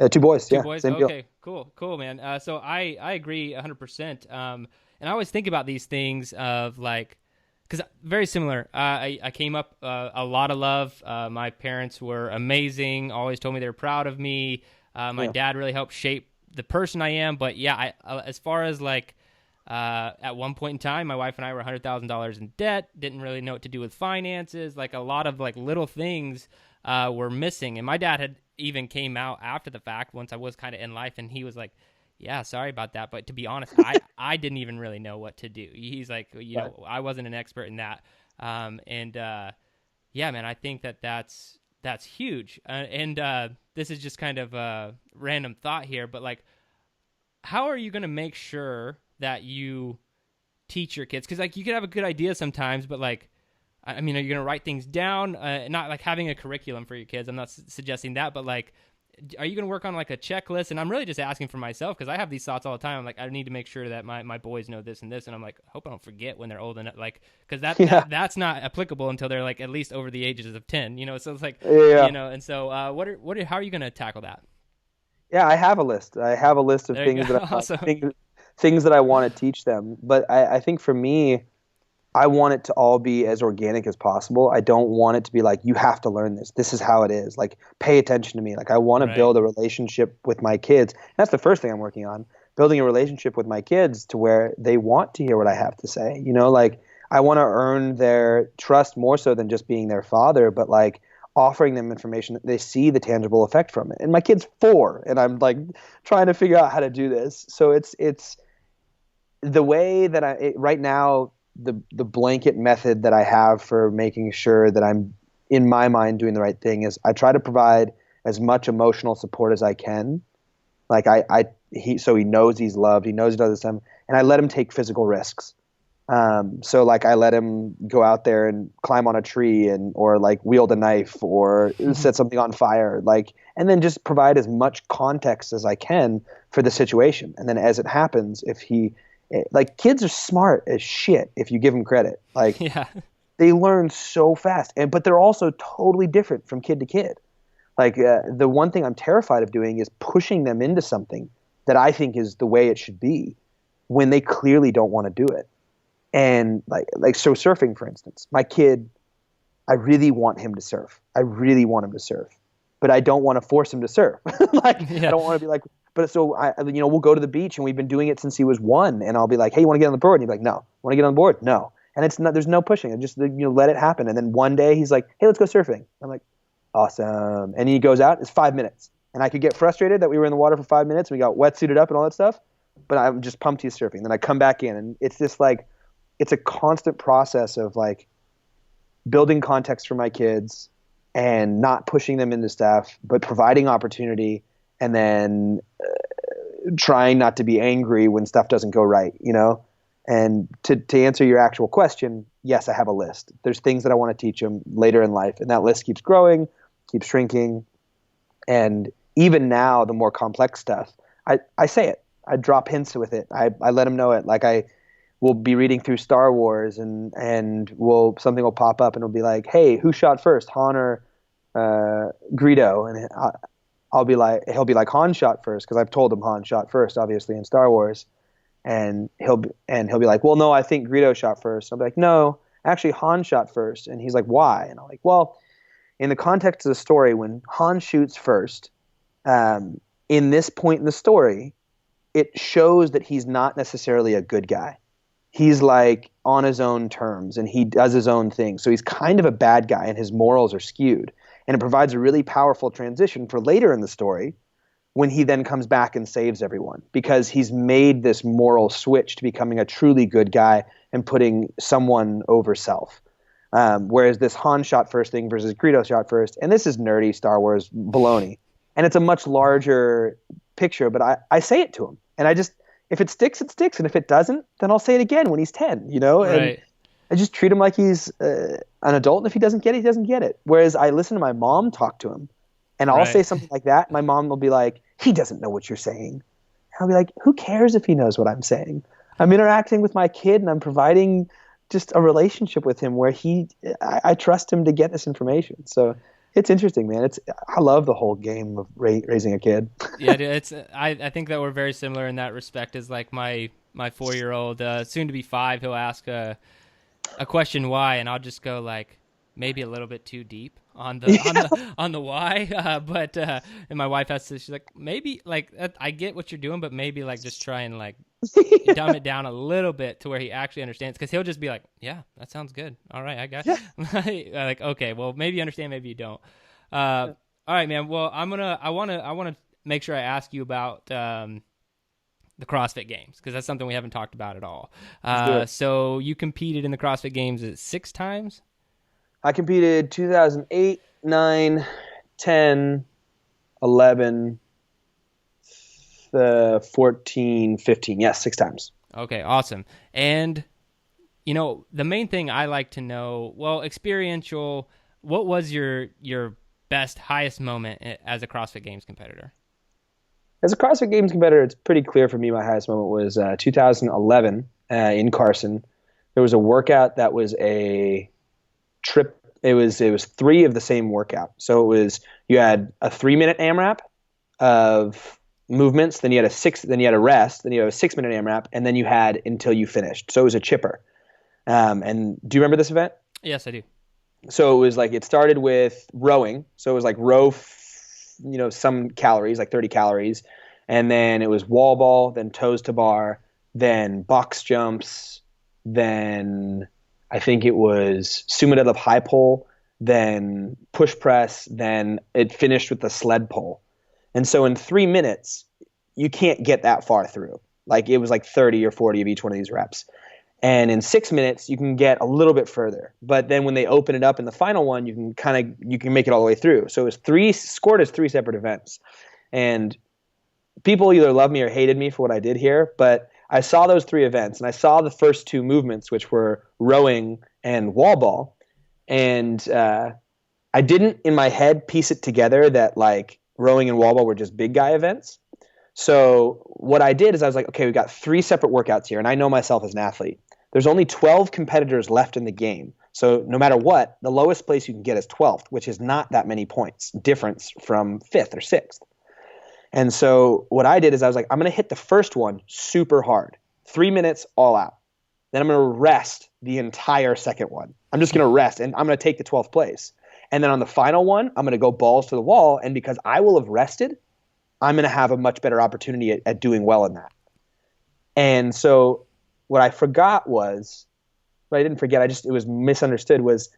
2 boys. 2 yeah, boys. same Okay, deal. cool, man. So I agree 100%. And I always think about these things of like, because very similar. I came up a lot of love. My parents were amazing. Always told me they were proud of me. My dad really helped shape the person I am. But yeah, as far as like, at one point in time, my wife and I were $100,000 in debt. Didn't really know what to do with finances. Like a lot of like little things were missing. And my dad had even came out after the fact once I was kind of in life, and he was like, yeah, sorry about that, but to be honest, I didn't even really know what to do. He's like, I wasn't an expert in that. Yeah, man, I think that's huge. This is just kind of a random thought here, but like, how are you going to make sure that you teach your kids? Because like, you could have a good idea sometimes, but like, I mean, are you going to write things down? Not like having a curriculum for your kids. I'm not suggesting that, but like, are you going to work on like a checklist? And I'm really just asking for myself because I have these thoughts all the time. I'm like, I need to make sure that my boys know this and this. And I'm like, I hope I don't forget when they're old enough. Like, because that's not applicable until they're like at least over the ages of 10, So it's like, and so how are you going to tackle that? Yeah, I have a list. I have a list of things that awesome. things that I want to teach them. But I think for me, I want it to all be as organic as possible. I don't want it to be like, you have to learn this. This is how it is. Like, pay attention to me. Like, I want to build a relationship with my kids. And that's the first thing I'm working on, building a relationship with my kids to where they want to hear what I have to say. Like, I want to earn their trust more so than just being their father, but like offering them information that they see the tangible effect from it. And my kid's 4, and I'm like trying to figure out how to do this. So it's the way that right now, the blanket method that I have for making sure that I'm in my mind doing the right thing is I try to provide as much emotional support as I can. Like so he knows he's loved, he knows he does this, and I let him take physical risks. So like I let him go out there and climb on a tree or like wield a knife or set something on fire, and then just provide as much context as I can for the situation. And then as it happens, kids are smart as shit if you give them credit. Yeah. They learn so fast, but they're also totally different from kid to kid. The one thing I'm terrified of doing is pushing them into something that I think is the way it should be when they clearly don't want to do it. And so surfing, for instance, my kid, I really want him to surf. I really want him to surf, but I don't want to force him to surf. I don't want to be but so we'll go to the beach, and we've been doing it since he was 1. And I'll be like, hey, you want to get on the board? And he'd be like, no. Want to get on the board? No. And there's no pushing. I just, let it happen. And then one day he's like, hey, let's go surfing. I'm like, awesome. And he goes out, it's 5 minutes. And I could get frustrated that we were in the water for 5 minutes and we got wetsuited up and all that stuff, but I'm just pumped he's surfing. Then I come back in, and it's just it's a constant process of building context for my kids and not pushing them into stuff, but providing opportunity, and then trying not to be angry when stuff doesn't go right, And to answer your actual question, yes, I have a list. There's things that I want to teach them later in life, and that list keeps growing, keeps shrinking. And even now, the more complex stuff, I say it. I drop hints with it. I let them know it. I will be reading through Star Wars, and something will pop up, and it'll be like, hey, who shot first, Han or Greedo? And he'll be like, Han shot first, because I've told him Han shot first, obviously, in Star Wars. And he'll be like, well, no, I think Greedo shot first. I'll be like, no, actually Han shot first. And he's like, why? And I'm like, well, in the context of the story, when Han shoots first, in this point in the story, it shows that he's not necessarily a good guy. He's on his own terms, and he does his own thing. So he's kind of a bad guy, and his morals are skewed. And it provides a really powerful transition for later in the story, when he then comes back and saves everyone, because he's made this moral switch to becoming a truly good guy and putting someone over self. Whereas this Han shot first thing versus Greedo shot first, and this is nerdy Star Wars baloney, and it's a much larger picture, but I say it to him. And if it sticks, it sticks. And if it doesn't, then I'll say it again when he's 10, Right. And I just treat him like he's an adult, and if he doesn't get it, he doesn't get it. Whereas I listen to my mom talk to him, and I'll say something like that. My mom will be like, he doesn't know what you're saying. And I'll be like, who cares if he knows what I'm saying? I'm interacting with my kid, and I'm providing just a relationship with him where I trust him to get this information. So it's interesting, man. I love the whole game of raising a kid. Yeah, dude, I think that we're very similar in that respect. Is like my 4-year-old, soon to be 5, he'll ask a question why, and I'll just go maybe a little bit too deep on the why, but and my wife she's like, maybe I get what you're doing, but maybe just try and dumb it down a little bit to where he actually understands, because he'll just be like, yeah, that sounds good, all right, I got it. Okay, well, maybe you understand, maybe you don't. All right, man. Well, I want to make sure I ask you about the CrossFit Games, because that's something we haven't talked about at all. So you competed in the CrossFit Games 6 times? I competed 2008, 9, 10, 11, 14, 15. Yes, 6 times. Okay, awesome. And, the main thing I like to know, experiential, what was your best, highest moment as a CrossFit Games competitor? As a CrossFit Games competitor, it's pretty clear for me my highest moment was 2011 in Carson. There was a workout that was a trip. It was 3 of the same workout. So you had a 3-minute AMRAP of movements, then you had a rest, then you had a 6-minute AMRAP, and then you had until you finished. So it was a chipper. And do you remember this event? Yes, I do. So it was it started with rowing. So it was row, some calories, 30 calories. And then it was wall ball, then toes to bar, then box jumps, then I think it was sumo deadlift high pull, then push press, then it finished with the sled pull. And so in 3 minutes, you can't get that far through. It was 30 or 40 of each one of these reps. And in 6 minutes, you can get a little bit further. But then when they open it up in the final one, you can make it all the way through. So it was scored as 3 separate events. And people either loved me or hated me for what I did here. But I saw those 3 events, and I saw the first 2 movements, which were rowing and wall ball. And I didn't, in my head, piece it together that like rowing and wall ball were just big guy events. So what I did is I was like, okay, we've got 3 separate workouts here, and I know myself as an athlete. There's only 12 competitors left in the game. So no matter what, the lowest place you can get is 12th, which is not that many points difference from 5th or 6th. And so what I did is I was like, I'm going to hit the first one super hard, 3 minutes all out. Then I'm going to rest the entire second one. I'm just going to rest, and I'm going to take the 12th place. And then on the final one, I'm going to go balls to the wall. And because I will have rested, I'm going to have a much better opportunity at doing well in that. And so what I forgot was, what I didn't forget, it was misunderstood, was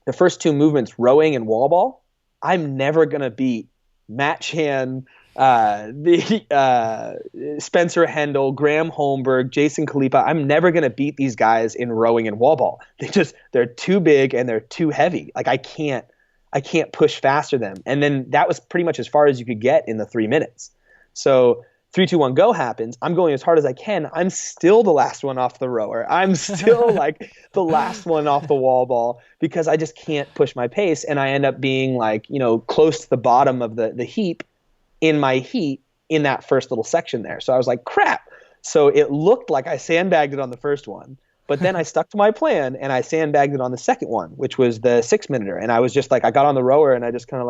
the first 2 movements, rowing and wall ball. I'm never going to beat Matt Chan, Spencer Hendel, Graham Holmberg, Jason Khalipa. I'm never going to beat these guys in rowing and wall ball. They're too big and they're too heavy. Like I can't push faster than them. And then that was pretty much as far as you could get in the 3 minutes. So 3, 2, 1, go happens. I'm going as hard as I can. I'm still the last one off the rower. I'm still like the last one off the wall ball because I just can't push my pace. And I end up being like, close to the bottom of the heap in my heat in that first little section there. So I was like, crap. So it looked like I sandbagged it on the first one, but then I stuck to my plan and I sandbagged it on the second one, which was the 6-minute. And I was just like, I got on the rower and I just kind of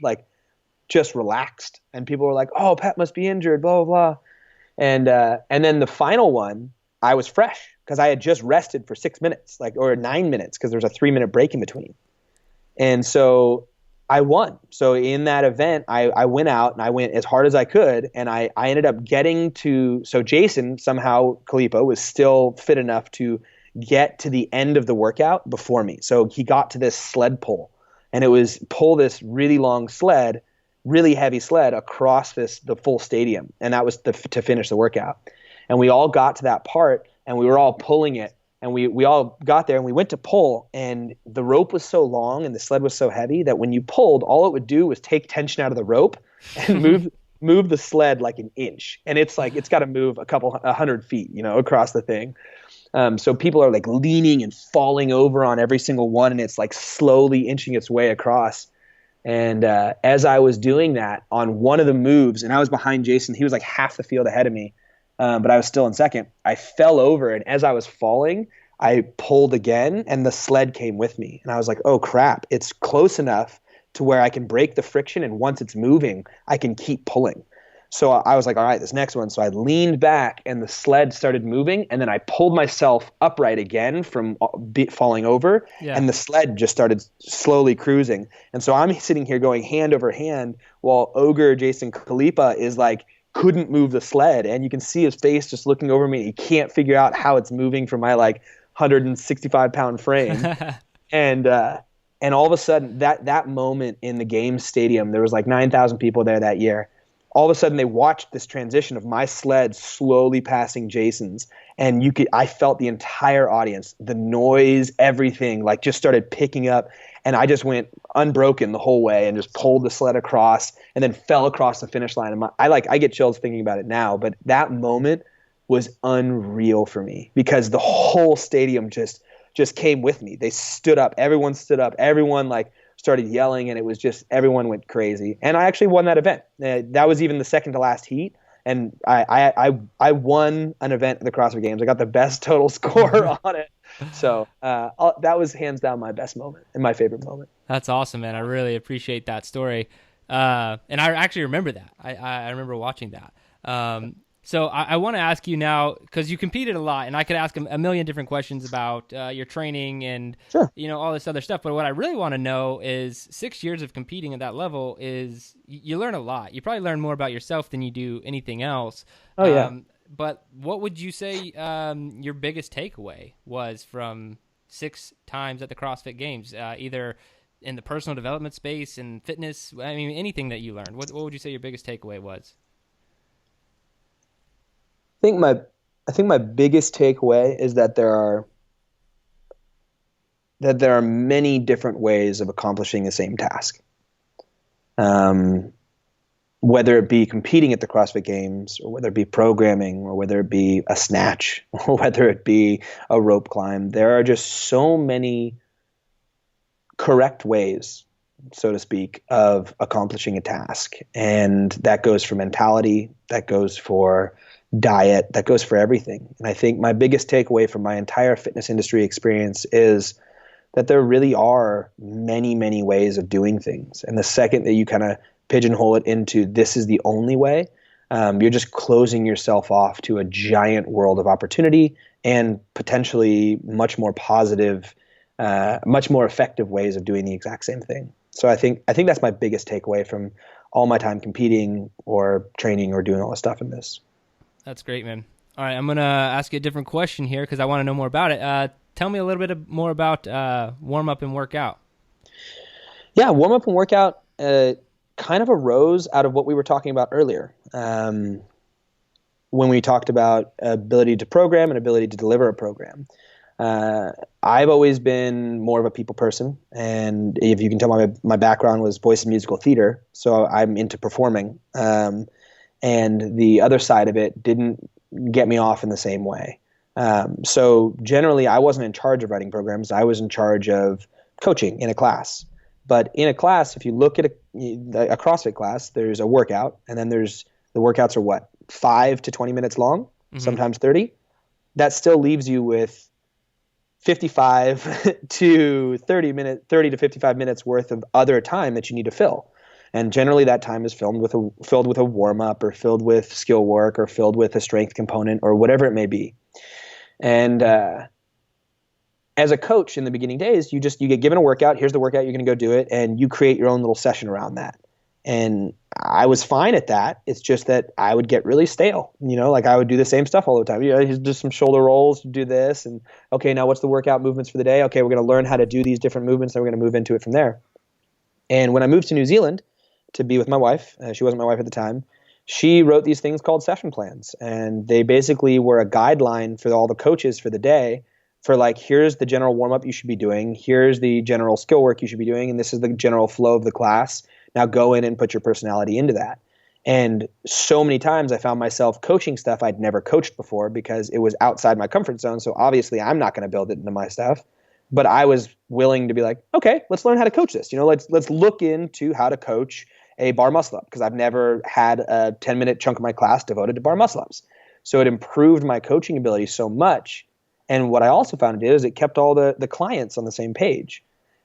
like just relaxed. And people were like, oh, Pat must be injured, blah, blah, blah. And then the final one, I was fresh because I had just rested for 6 minutes, or 9 minutes, because there was a 3-minute break in between. And so I won. So in that event, I went out and I went as hard as I could. And I ended up getting to, so Jason somehow, Khalipa, was still fit enough to get to the end of the workout before me. So he got to this sled pull, and it was pull this really long sled, really heavy sled across the full stadium. And that was to finish the workout. And we all got to that part and we were all pulling it. And we all got there and we went to pull, and the rope was so long and the sled was so heavy that when you pulled, all it would do was take tension out of the rope and move the sled like an inch. And it's like, it's got to move 100 feet, across the thing. So people are like leaning and falling over on every single one, and it's like slowly inching its way across. And as I was doing that on one of the moves, and I was behind Jason, he was like half the field ahead of me. But I was still in second. I fell over, and as I was falling, I pulled again, and the sled came with me. And I was like, oh, crap. It's close enough to where I can break the friction, and once it's moving, I can keep pulling. So I was like, all right, this next one. So I leaned back, and the sled started moving, and then I pulled myself upright again from falling over, and the sled just started slowly cruising. And so I'm sitting here going hand over hand while Ogre Jason Khalipa is like, couldn't move the sled, and you can see his face just looking over me. He can't figure out how it's moving from my 165-pound frame. And all of a sudden, that moment in the game stadium, there was 9,000 people there that year. All of a sudden, they watched this transition of my sled slowly passing Jason's, and I felt the entire audience, the noise, everything, just started picking up. And I just went unbroken the whole way and just pulled the sled across and then fell across the finish line. And I get chills thinking about it now, but that moment was unreal for me because the whole stadium just came with me. They stood up. Everyone stood up. Everyone started yelling, and it was just everyone went crazy. And I actually won that event. That was even the second to last heat. And I won an event at the CrossFit Games. I got the best total score on it. So that was hands down my best moment and my favorite moment. That's awesome, man. I really appreciate that story. And I actually remember that. I remember watching that. So I want to ask you now, because you competed a lot, and I could ask a million different questions about your training and sure, all this other stuff. But what I really want to know is 6 years of competing at that level is you learn a lot. You probably learn more about yourself than you do anything else. Oh, yeah. But what would you say your biggest takeaway was from 6 times at the CrossFit Games, either in the personal development space and fitness? I mean, anything that you learned. What would you say your biggest takeaway was? I think I think my biggest takeaway is that there are many different ways of accomplishing the same task. Whether it be competing at the CrossFit Games, or whether it be programming, or whether it be a snatch, or whether it be a rope climb, there are just so many correct ways, so to speak, of accomplishing a task. And that goes for mentality, that goes for diet, that goes for everything. And I think my biggest takeaway from my entire fitness industry experience is that there really are many, many ways of doing things. And the second that you kind of pigeonhole it into this is the only way, you're just closing yourself off to a giant world of opportunity and potentially much more positive, much more effective ways of doing the exact same thing. So I think that's my biggest takeaway from all my time competing or training or doing all this stuff in this. That's great, man. All right, I'm going to ask you a different question here because I want to know more about it. Tell me a little bit more about warm-up and workout. Yeah, warm-up and workout kind of arose out of what we were talking about earlier. When we talked about ability to program and ability to deliver a program. I've always been more of a people person, and if you can tell, my background was voice and musical theater, so I'm into performing. And the other side of it didn't get me off in the same way. So generally, I wasn't in charge of writing programs. I was in charge of coaching in a class. But in a class, if you look at a CrossFit class, there's a workout, and then the workouts are what, 5 to 20 minutes long, sometimes 30. That still leaves you with 55 to 30 to 55 minutes worth of other time that you need to fill. And generally that time is filled with a warm up, or filled with skill work, or filled with a strength component, or whatever it may be. And as a coach in the beginning days, you get given a workout. Here's the workout. You're going to go do it. And you create your own little session around that. And I was fine at that. It's just that I would get really stale. Like I would do the same stuff all the time. Just some shoulder rolls, do this. And okay, now what's the workout movements for the day? Okay, we're going to learn how to do these different movements. Then we're going to move into it from there. And when I moved to New Zealand to be with my wife, she wasn't my wife at the time, she wrote these things called session plans. And they basically were a guideline for all the coaches for the day, for like, here's the general warm-up you should be doing, here's the general skill work you should be doing, and this is the general flow of the class. Now go in and put your personality into that. And so many times I found myself coaching stuff I'd never coached before because it was outside my comfort zone. So obviously I'm not going to build it into my stuff. But I was willing to be like, okay, let's learn how to coach this. Let's look into how to coach a bar muscle up, because I've never had a 10-minute chunk of my class devoted to bar muscle ups. So it improved my coaching ability so much. And what I also found it did is it kept all the clients on the same page.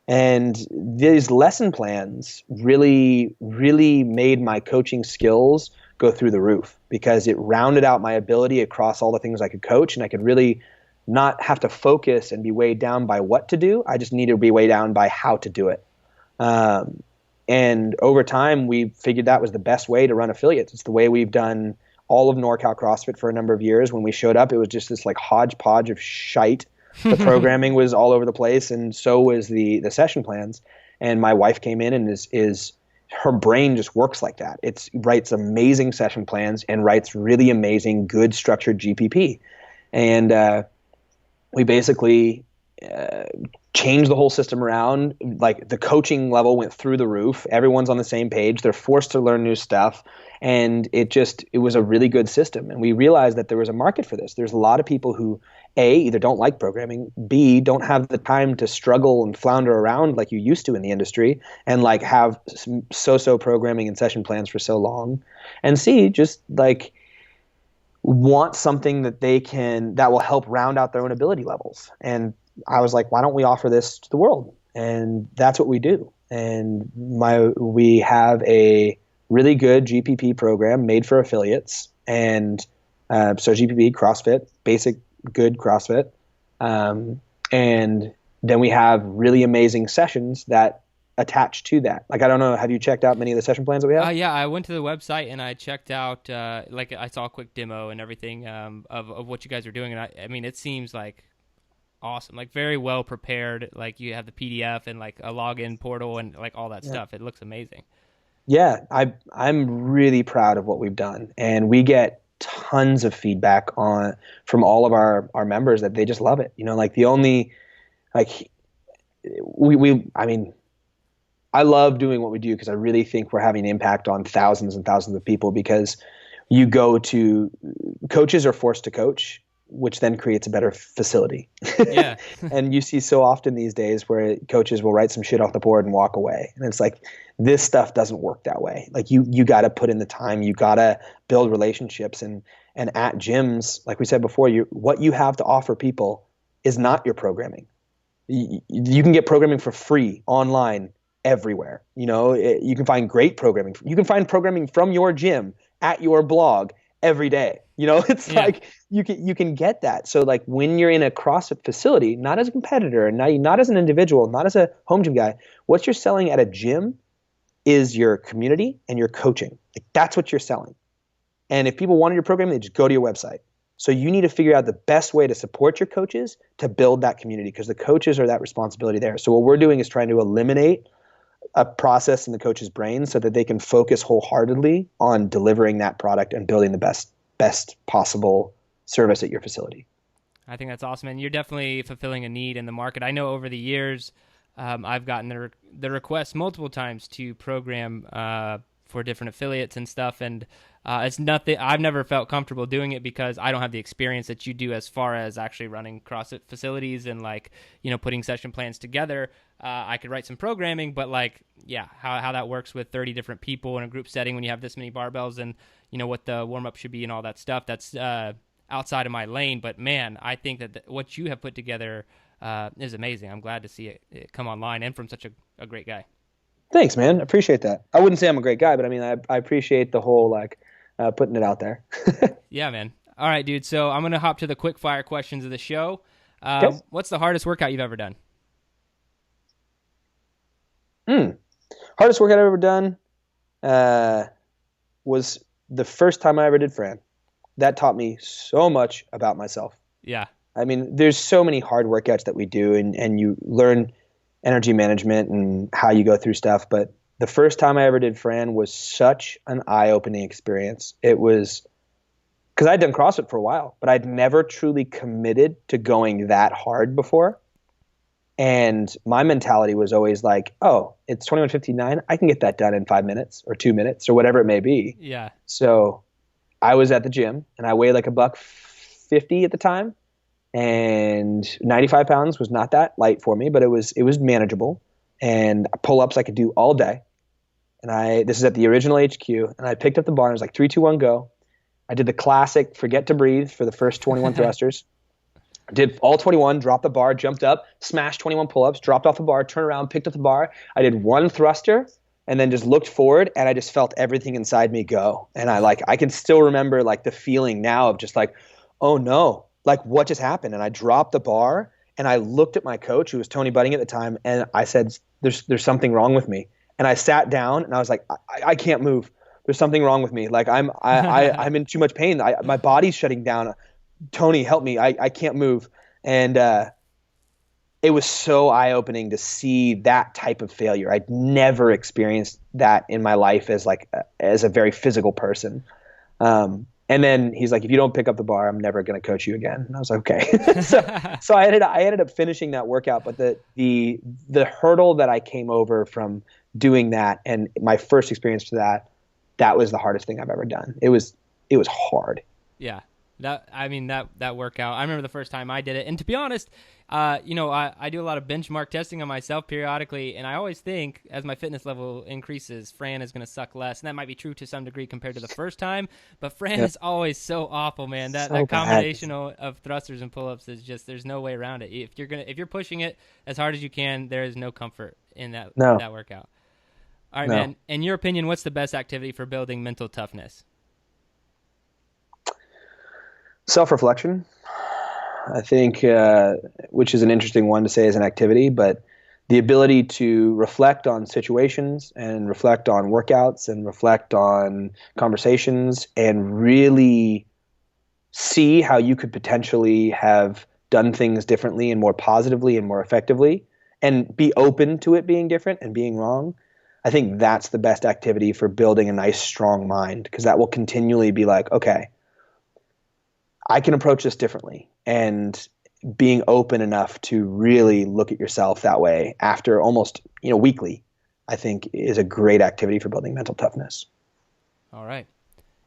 And these lesson plans really, really made my coaching skills go through the roof, because it rounded out my ability across all the things I could coach, and I could really not have to focus and be weighed down by what to do. I just needed to be weighed down by how to do it. And over time, we figured that was the best way to run affiliates. It's the way we've done all of Norcal CrossFit for a number of years. When we showed up, it was just this like hodgepodge of shite. The programming was all over the place, and so was the session plans. And my wife came in and is her brain just works like that. It writes amazing session plans and writes really amazing, good structured GPP. And we basically changed the whole system around. Like the coaching level went through the roof. Everyone's on the same page. They're forced to learn new stuff. And it was a really good system. And we realized that there was a market for this. There's a lot of people who, A, either don't like programming, B, don't have the time to struggle and flounder around like you used to in the industry, and like have so-so programming and session plans for so long, and C, just like want something that will help round out their own ability levels. And I was like, why don't we offer this to the world? And that's what we do. And we have a really good GPP program made for affiliates. And so GPP, CrossFit, basic good CrossFit. And then we have really amazing sessions that attach to that. Like, I don't know, have you checked out many of the session plans that we have? Yeah, I went to the website and I checked out, like I saw a quick demo and everything of what you guys are doing. And I mean, it seems like awesome, like very well prepared. Like you have the PDF and like a login portal and like all that stuff. It looks amazing. Yeah, I'm really proud of what we've done. And we get tons of feedback from all of our members that they just love it. Like the only, like I mean, I love doing what we do because I really think we're having an impact on thousands and thousands of people, because coaches are forced to coach, which then creates a better facility. Yeah. And you see so often these days where coaches will write some shit off the board and walk away. And it's like, this stuff doesn't work that way. Like you got to put in the time, you got to build relationships, and at gyms, like we said before, what you have to offer people is not your programming. You can get programming for free online everywhere. You can find great programming. You can find programming from your gym at your blog every day. It's like you can get that. So like when you're in a CrossFit facility, not as a competitor, not as an individual, not as a home gym guy, what you're selling at a gym is your community and your coaching. Like that's what you're selling. And if people wanted your program, they just go to your website. So you need to figure out the best way to support your coaches to build that community, because the coaches are that responsibility there. So what we're doing is trying to eliminate a process in the coach's brain so that they can focus wholeheartedly on delivering that product and building the best possible service at your facility. I think that's awesome, and you're definitely fulfilling a need in the market. I know over the years, I've gotten the request multiple times to program for different affiliates and stuff, and it's nothing. I've never felt comfortable doing it because I don't have the experience that you do as far as actually running CrossFit facilities and putting session plans together. I could write some programming, but how that works with 30 different people in a group setting when you have this many barbells and what the warm up should be and all that stuff. That's outside of my lane. But man, I think that what you have put together is amazing. I'm glad to see it come online and from such a great guy. Thanks, man. I appreciate that. I wouldn't say I'm a great guy, but I mean, I appreciate the whole putting it out there. Yeah, man. All right, dude. So I'm going to hop to the quick fire questions of the show. Okay. What's the hardest workout you've ever done? Hardest workout I've ever done was the first time I ever did Fran. That taught me so much about myself. Yeah. I mean, there's so many hard workouts that we do, and you learn energy management and how you go through stuff. But the first time I ever did Fran was such an eye-opening experience. It was because I'd done CrossFit for a while, but I'd never truly committed to going that hard before. And my mentality was always like, oh, it's 21:59. I can get that done in 5 minutes or 2 minutes or whatever it may be. Yeah. So I was at the gym and I weighed like $150 at the time. And 95 pounds was not that light for me, but it was manageable. And pull-ups I could do all day. And this is at the original HQ, and I picked up the bar and it was like 3, 2, 1, go. I did the classic forget to breathe for the first 21 thrusters. Did all 21, dropped the bar, jumped up, smashed 21 pull-ups, dropped off the bar, turned around, picked up the bar. I did one thruster and then just looked forward, and I just felt everything inside me go. And I can still remember the feeling now of just oh no, what just happened? And I dropped the bar and I looked at my coach, who was Tony Budding at the time, and I said, there's something wrong with me. And I sat down and I was like, I can't move. There's something wrong with me. I'm in too much pain. My body's shutting down. Tony, help me. I can't move. And it was so eye-opening to see that type of failure. I'd never experienced that in my life as a very physical person. And then he's like, if you don't pick up the bar, I'm never going to coach you again. And I was like, okay. so I ended up finishing that workout. But the hurdle that I came over from doing that, and my first experience to that was the hardest thing I've ever done. It was hard. Yeah. That workout, I remember the first time I did it. And to be honest, I do a lot of benchmark testing on myself periodically, and I always think as my fitness level increases, Fran is going to suck less. And that might be true to some degree compared to the first time, but Fran is always so awful, man. That combination of thrusters and pull-ups is just, there's no way around it. If you're pushing it as hard as you can, there is no comfort in that workout. All right, man. In your opinion, what's the best activity for building mental toughness? Self-reflection, I think, which is an interesting one to say as an activity, but the ability to reflect on situations and reflect on workouts and reflect on conversations and really see how you could potentially have done things differently and more positively and more effectively, and be open to it being different and being wrong. I think that's the best activity for building a nice, strong mind, because that will continually be like, okay, I can approach this differently, and being open enough to really look at yourself that way after almost, weekly, I think is a great activity for building mental toughness. All right.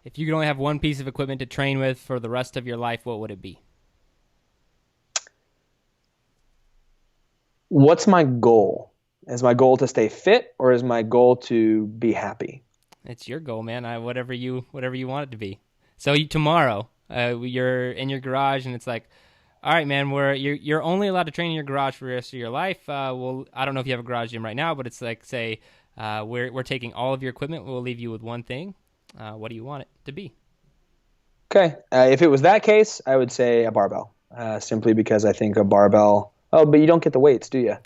If you could only have one piece of equipment to train with for the rest of your life, what would it be? What's my goal? Is my goal to stay fit, or is my goal to be happy? It's your goal, man. Whatever you want it to be. So tomorrow, you're in your garage, and it's like, all right, man, you're only allowed to train in your garage for the rest of your life. Well, I don't know if you have a garage gym right now, but it's like, say, we're taking all of your equipment. We'll leave you with one thing. What do you want it to be? Okay. If it was that case, I would say a barbell, simply because I think a barbell. Oh, but you don't get the weights, do you?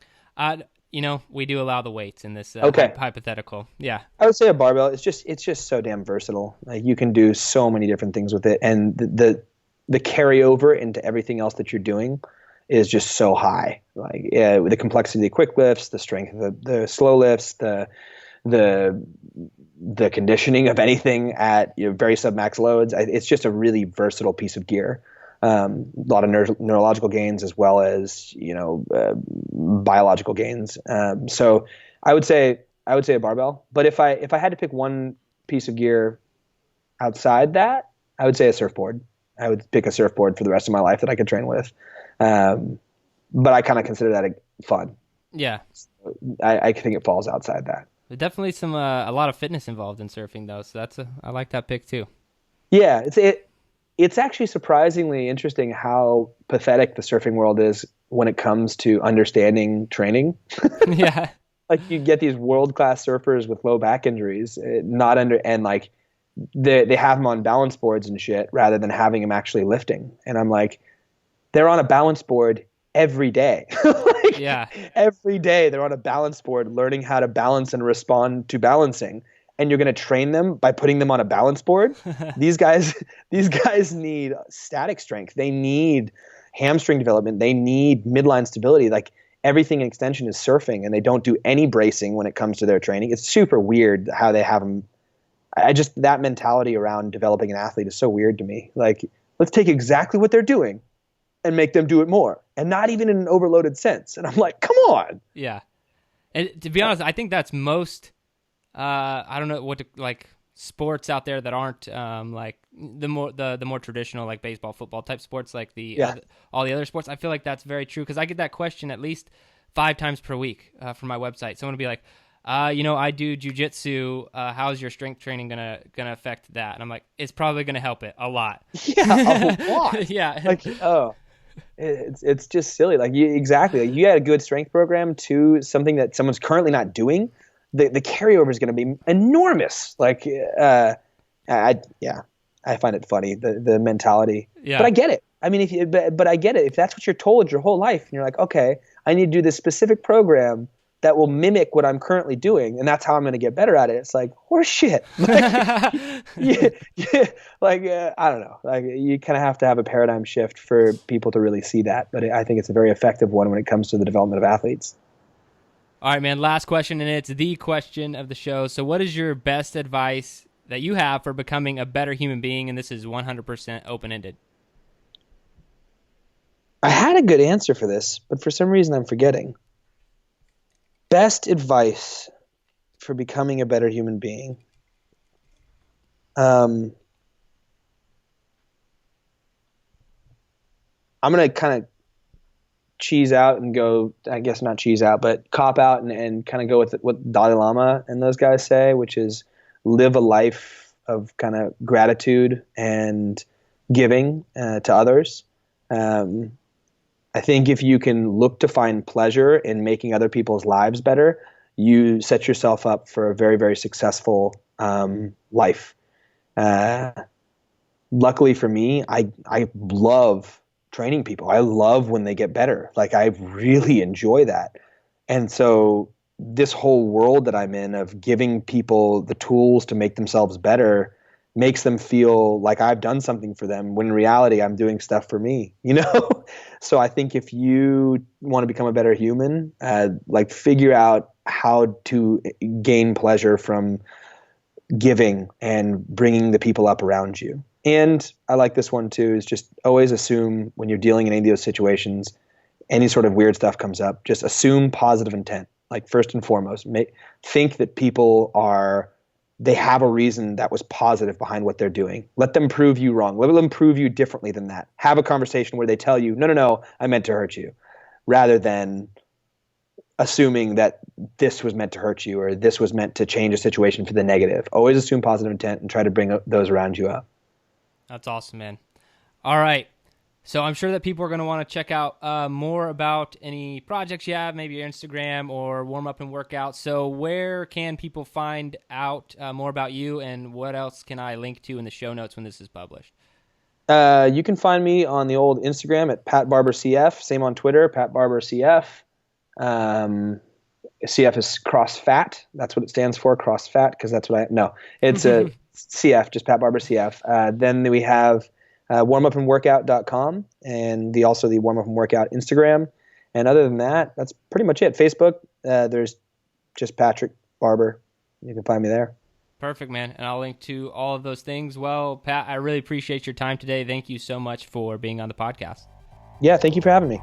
We do allow the weights in this hypothetical. Yeah. I would say a barbell. It's just so damn versatile. Like, you can do so many different things with it, and the carryover into everything else that you're doing is just so high. Like, with the complexity of the quick lifts, the strength of the slow lifts, the conditioning of anything at very submax loads. It's just a really versatile piece of gear. A lot of neurological gains as well as biological gains. So I would say a barbell. But if I had to pick one piece of gear outside that, I would say a surfboard. I would pick a surfboard for the rest of my life that I could train with. But I kind of consider that fun. Yeah. I think it falls outside that. There's definitely a lot of fitness involved in surfing, though. So I like that pick too. Yeah, it's actually surprisingly interesting how pathetic the surfing world is when it comes to understanding training. Yeah. Like, you get these world-class surfers with low back injuries, and like they have them on balance boards and shit rather than having them actually lifting. And I'm like, they're on a balance board every day. Yeah. Every day they're on a balance board learning how to balance and respond to balancing. And you're going to train them by putting them on a balance board. These guys need static strength. They need hamstring development. They need midline stability. Like, everything in extension is surfing, and they don't do any bracing when it comes to their training. It's super weird how they have them. That mentality around developing an athlete is so weird to me. Like, let's take exactly what they're doing and make them do it more, and not even in an overloaded sense. And I'm like, come on. Yeah. And to be honest, I think that's most, I don't know what sports out there that aren't like the more traditional, like baseball, football type sports, like all the other sports. I feel like that's very true, because I get that question at least 5 times per week from my website. Someone will be like, I do jujitsu. How's your strength training gonna affect that? And I'm like, it's probably gonna help it a lot. Yeah, a lot. Yeah. Like, it's just silly. Like, exactly. Like, you had a good strength program to something that someone's currently not doing. The carryover is going to be enormous. Like, I find it funny, the mentality. Yeah. But I get it. I mean, but I get it. If that's what you're told your whole life, and you're like, okay, I need to do this specific program that will mimic what I'm currently doing, and that's how I'm going to get better at it. It's like, horse shit. Like, I don't know. Like, you kind of have to have a paradigm shift for people to really see that. But I think it's a very effective one when it comes to the development of athletes. All right, man, last question, and it's the question of the show. So what is your best advice that you have for becoming a better human being? And this is 100% open-ended. I had a good answer for this, but for some reason I'm forgetting. Best advice for becoming a better human being. I'm going to kind of cheese out and go, I guess not cheese out, but cop out and kind of go with what Dalai Lama and those guys say, which is live a life of kind of gratitude and giving to others. I think if you can look to find pleasure in making other people's lives better, you set yourself up for a very, very successful life. Luckily for me, I love training people. I love when they get better. Like, I really enjoy that. And so this whole world that I'm in of giving people the tools to make themselves better makes them feel like I've done something for them, when in reality I'm doing stuff for me, So I think if you want to become a better human, like, figure out how to gain pleasure from giving and bringing the people up around you. And I like this one too, is just always assume when you're dealing in any of those situations, any sort of weird stuff comes up, just assume positive intent. Like first and foremost, think that they have a reason that was positive behind what they're doing. Let them prove you wrong. Let them prove you differently than that. Have a conversation where they tell you, no, I meant to hurt you, rather than assuming that this was meant to hurt you or this was meant to change a situation for the negative. Always assume positive intent and try to bring those around you up. That's awesome, man. All right. So I'm sure that people are going to want to check out more about any projects you have, maybe your Instagram or warm up and workout. So where can people find out more about you, and what else can I link to in the show notes when this is published? You can find me on the old Instagram at Pat Barber CF. Same on Twitter, Pat Barber CF. CF is CrossFat. That's what it stands for, CrossFat, because that's what it's a CF, just Pat Barber CF. Then we have warmupandworkout.com and the warm up and workout Instagram. And other than that, that's pretty much it. Facebook, there's just Patrick Barber. You can find me there. Perfect, man. And I'll link to all of those things. Well, Pat, I really appreciate your time today. Thank you so much for being on the podcast. Yeah, thank you for having me.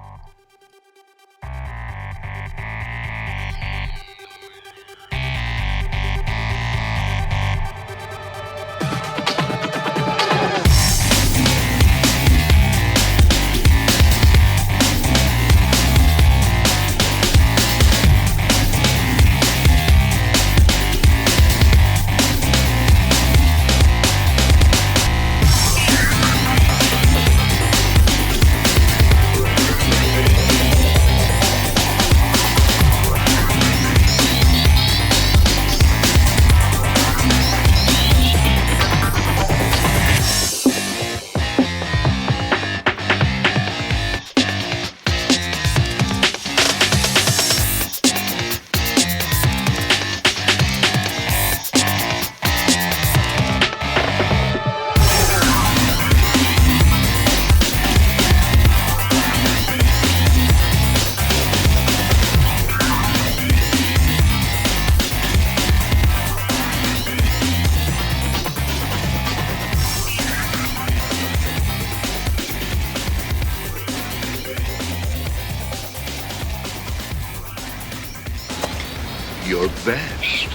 Your best.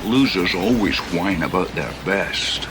Losers always whine about their best.